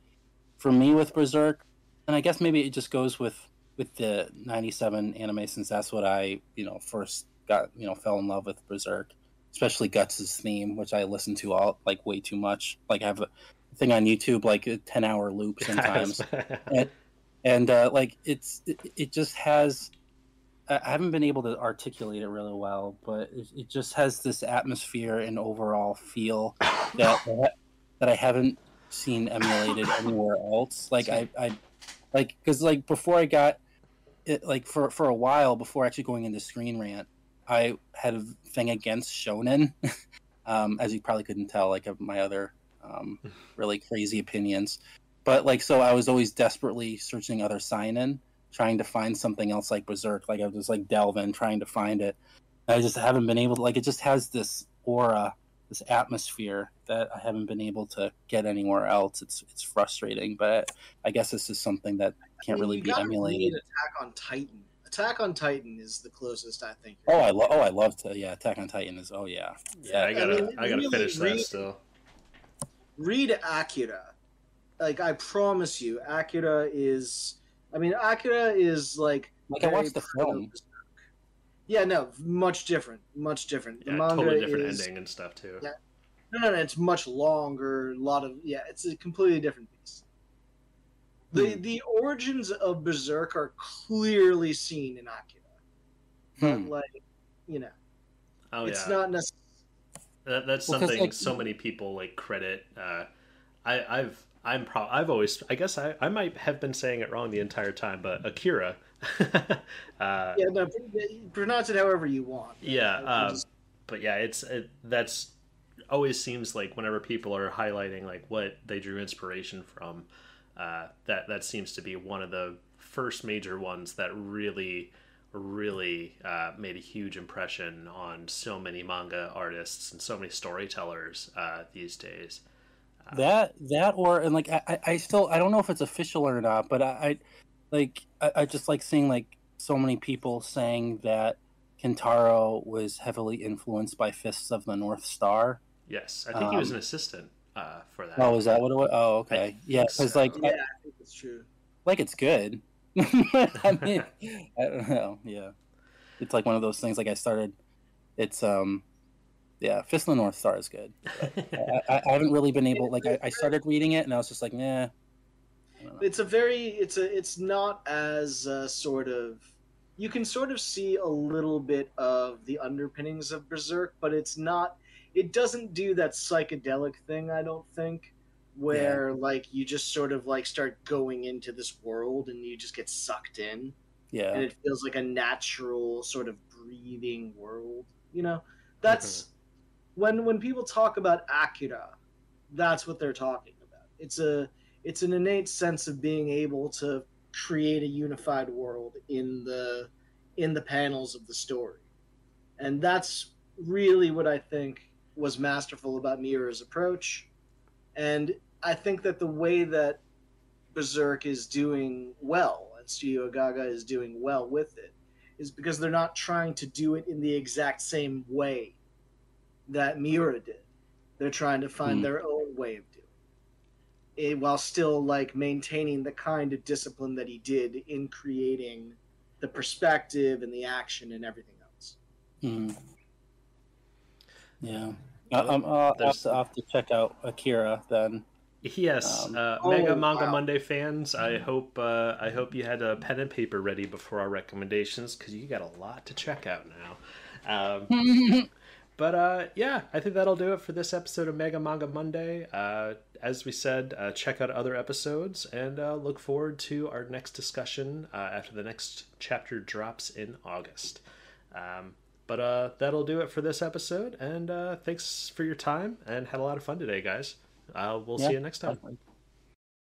for me with Berserk, and I guess maybe it just goes with the '97 anime, since that's what I first got fell in love with Berserk. Especially Guts' theme, which I listen to all like way too much. Like I have a thing on YouTube, like a 10-hour loop sometimes, and like it just has. I haven't been able to articulate it really well, but it just has this atmosphere and overall feel that I haven't seen emulated anywhere else. Like I like because like before I got it, like for a while before actually going into Screen Rant, I had a thing against shonen, as you probably couldn't tell, like of my other really crazy opinions. But like, so I was always desperately searching other seinen, trying to find something else like Berserk. Like I was just like delving, trying to find it. I just haven't been able to. Like it just has this aura, this atmosphere that I haven't been able to get anywhere else. It's frustrating, but I guess this is something that can't really be emulated. Attack on Titan. Attack on Titan is the closest I think. I love to. Yeah, Attack on Titan is. Oh yeah. Yeah, I gotta really finish that still. Read Akira. Like I promise you, Akira is. I mean, Akira is like. Like I watched the film. Yeah, no, much different. Much different. Yeah, the manga totally different ending and stuff too. Yeah. No, it's much longer. A lot of it's a completely different piece. The origins of Berserk are clearly seen in Akira. But like, it's not necessarily. That's something like, so many people like credit. I've always, I guess I might have been saying it wrong the entire time, but Akira. Pronounce it however you want. Yeah, but yeah, that's always seems like whenever people are highlighting like what they drew inspiration from. That seems to be one of the first major ones that really made a huge impression on so many manga artists and so many storytellers these days. I don't know if it's official or not, but I just like seeing like so many people saying that Kentaro was heavily influenced by Fists of the North Star. Yes, I think he was an assistant for that. Oh, is that what it was? Oh, okay. Yeah, because I think it's true. Like it's good. I mean, I don't know. Yeah, it's like one of those things. Like I started. It's Fist of the North Star is good. I haven't really been able. Like I started reading it and I was just like, nah. It's not as sort of. You can sort of see a little bit of the underpinnings of Berserk, but it's not. It doesn't do that psychedelic thing, I don't think, where like you just sort of like start going into this world and you just get sucked in. Yeah. And it feels like a natural sort of breathing world. That's when people talk about Akira, that's what they're talking about. It's an innate sense of being able to create a unified world in the panels of the story. And that's really what I think was masterful about Miura's approach. And I think that the way that Berserk is doing well, and Studio Gaga is doing well with it, is because they're not trying to do it in the exact same way that Miura did. They're trying to find their own way of doing it, while still like maintaining the kind of discipline that he did in creating the perspective and the action and everything else. Mm. Yeah. I'll have to check out Akira then. Yes, Mega Manga Monday fans, I hope you had a pen and paper ready before our recommendations, because you got a lot to check out now. But yeah, I think that'll do it for this episode of Mega Manga Monday. As we said, check out other episodes, and look forward to our next discussion after the next chapter drops in August. But that'll do it for this episode, and thanks for your time, and had a lot of fun today, guys. We'll see you next time. Definitely.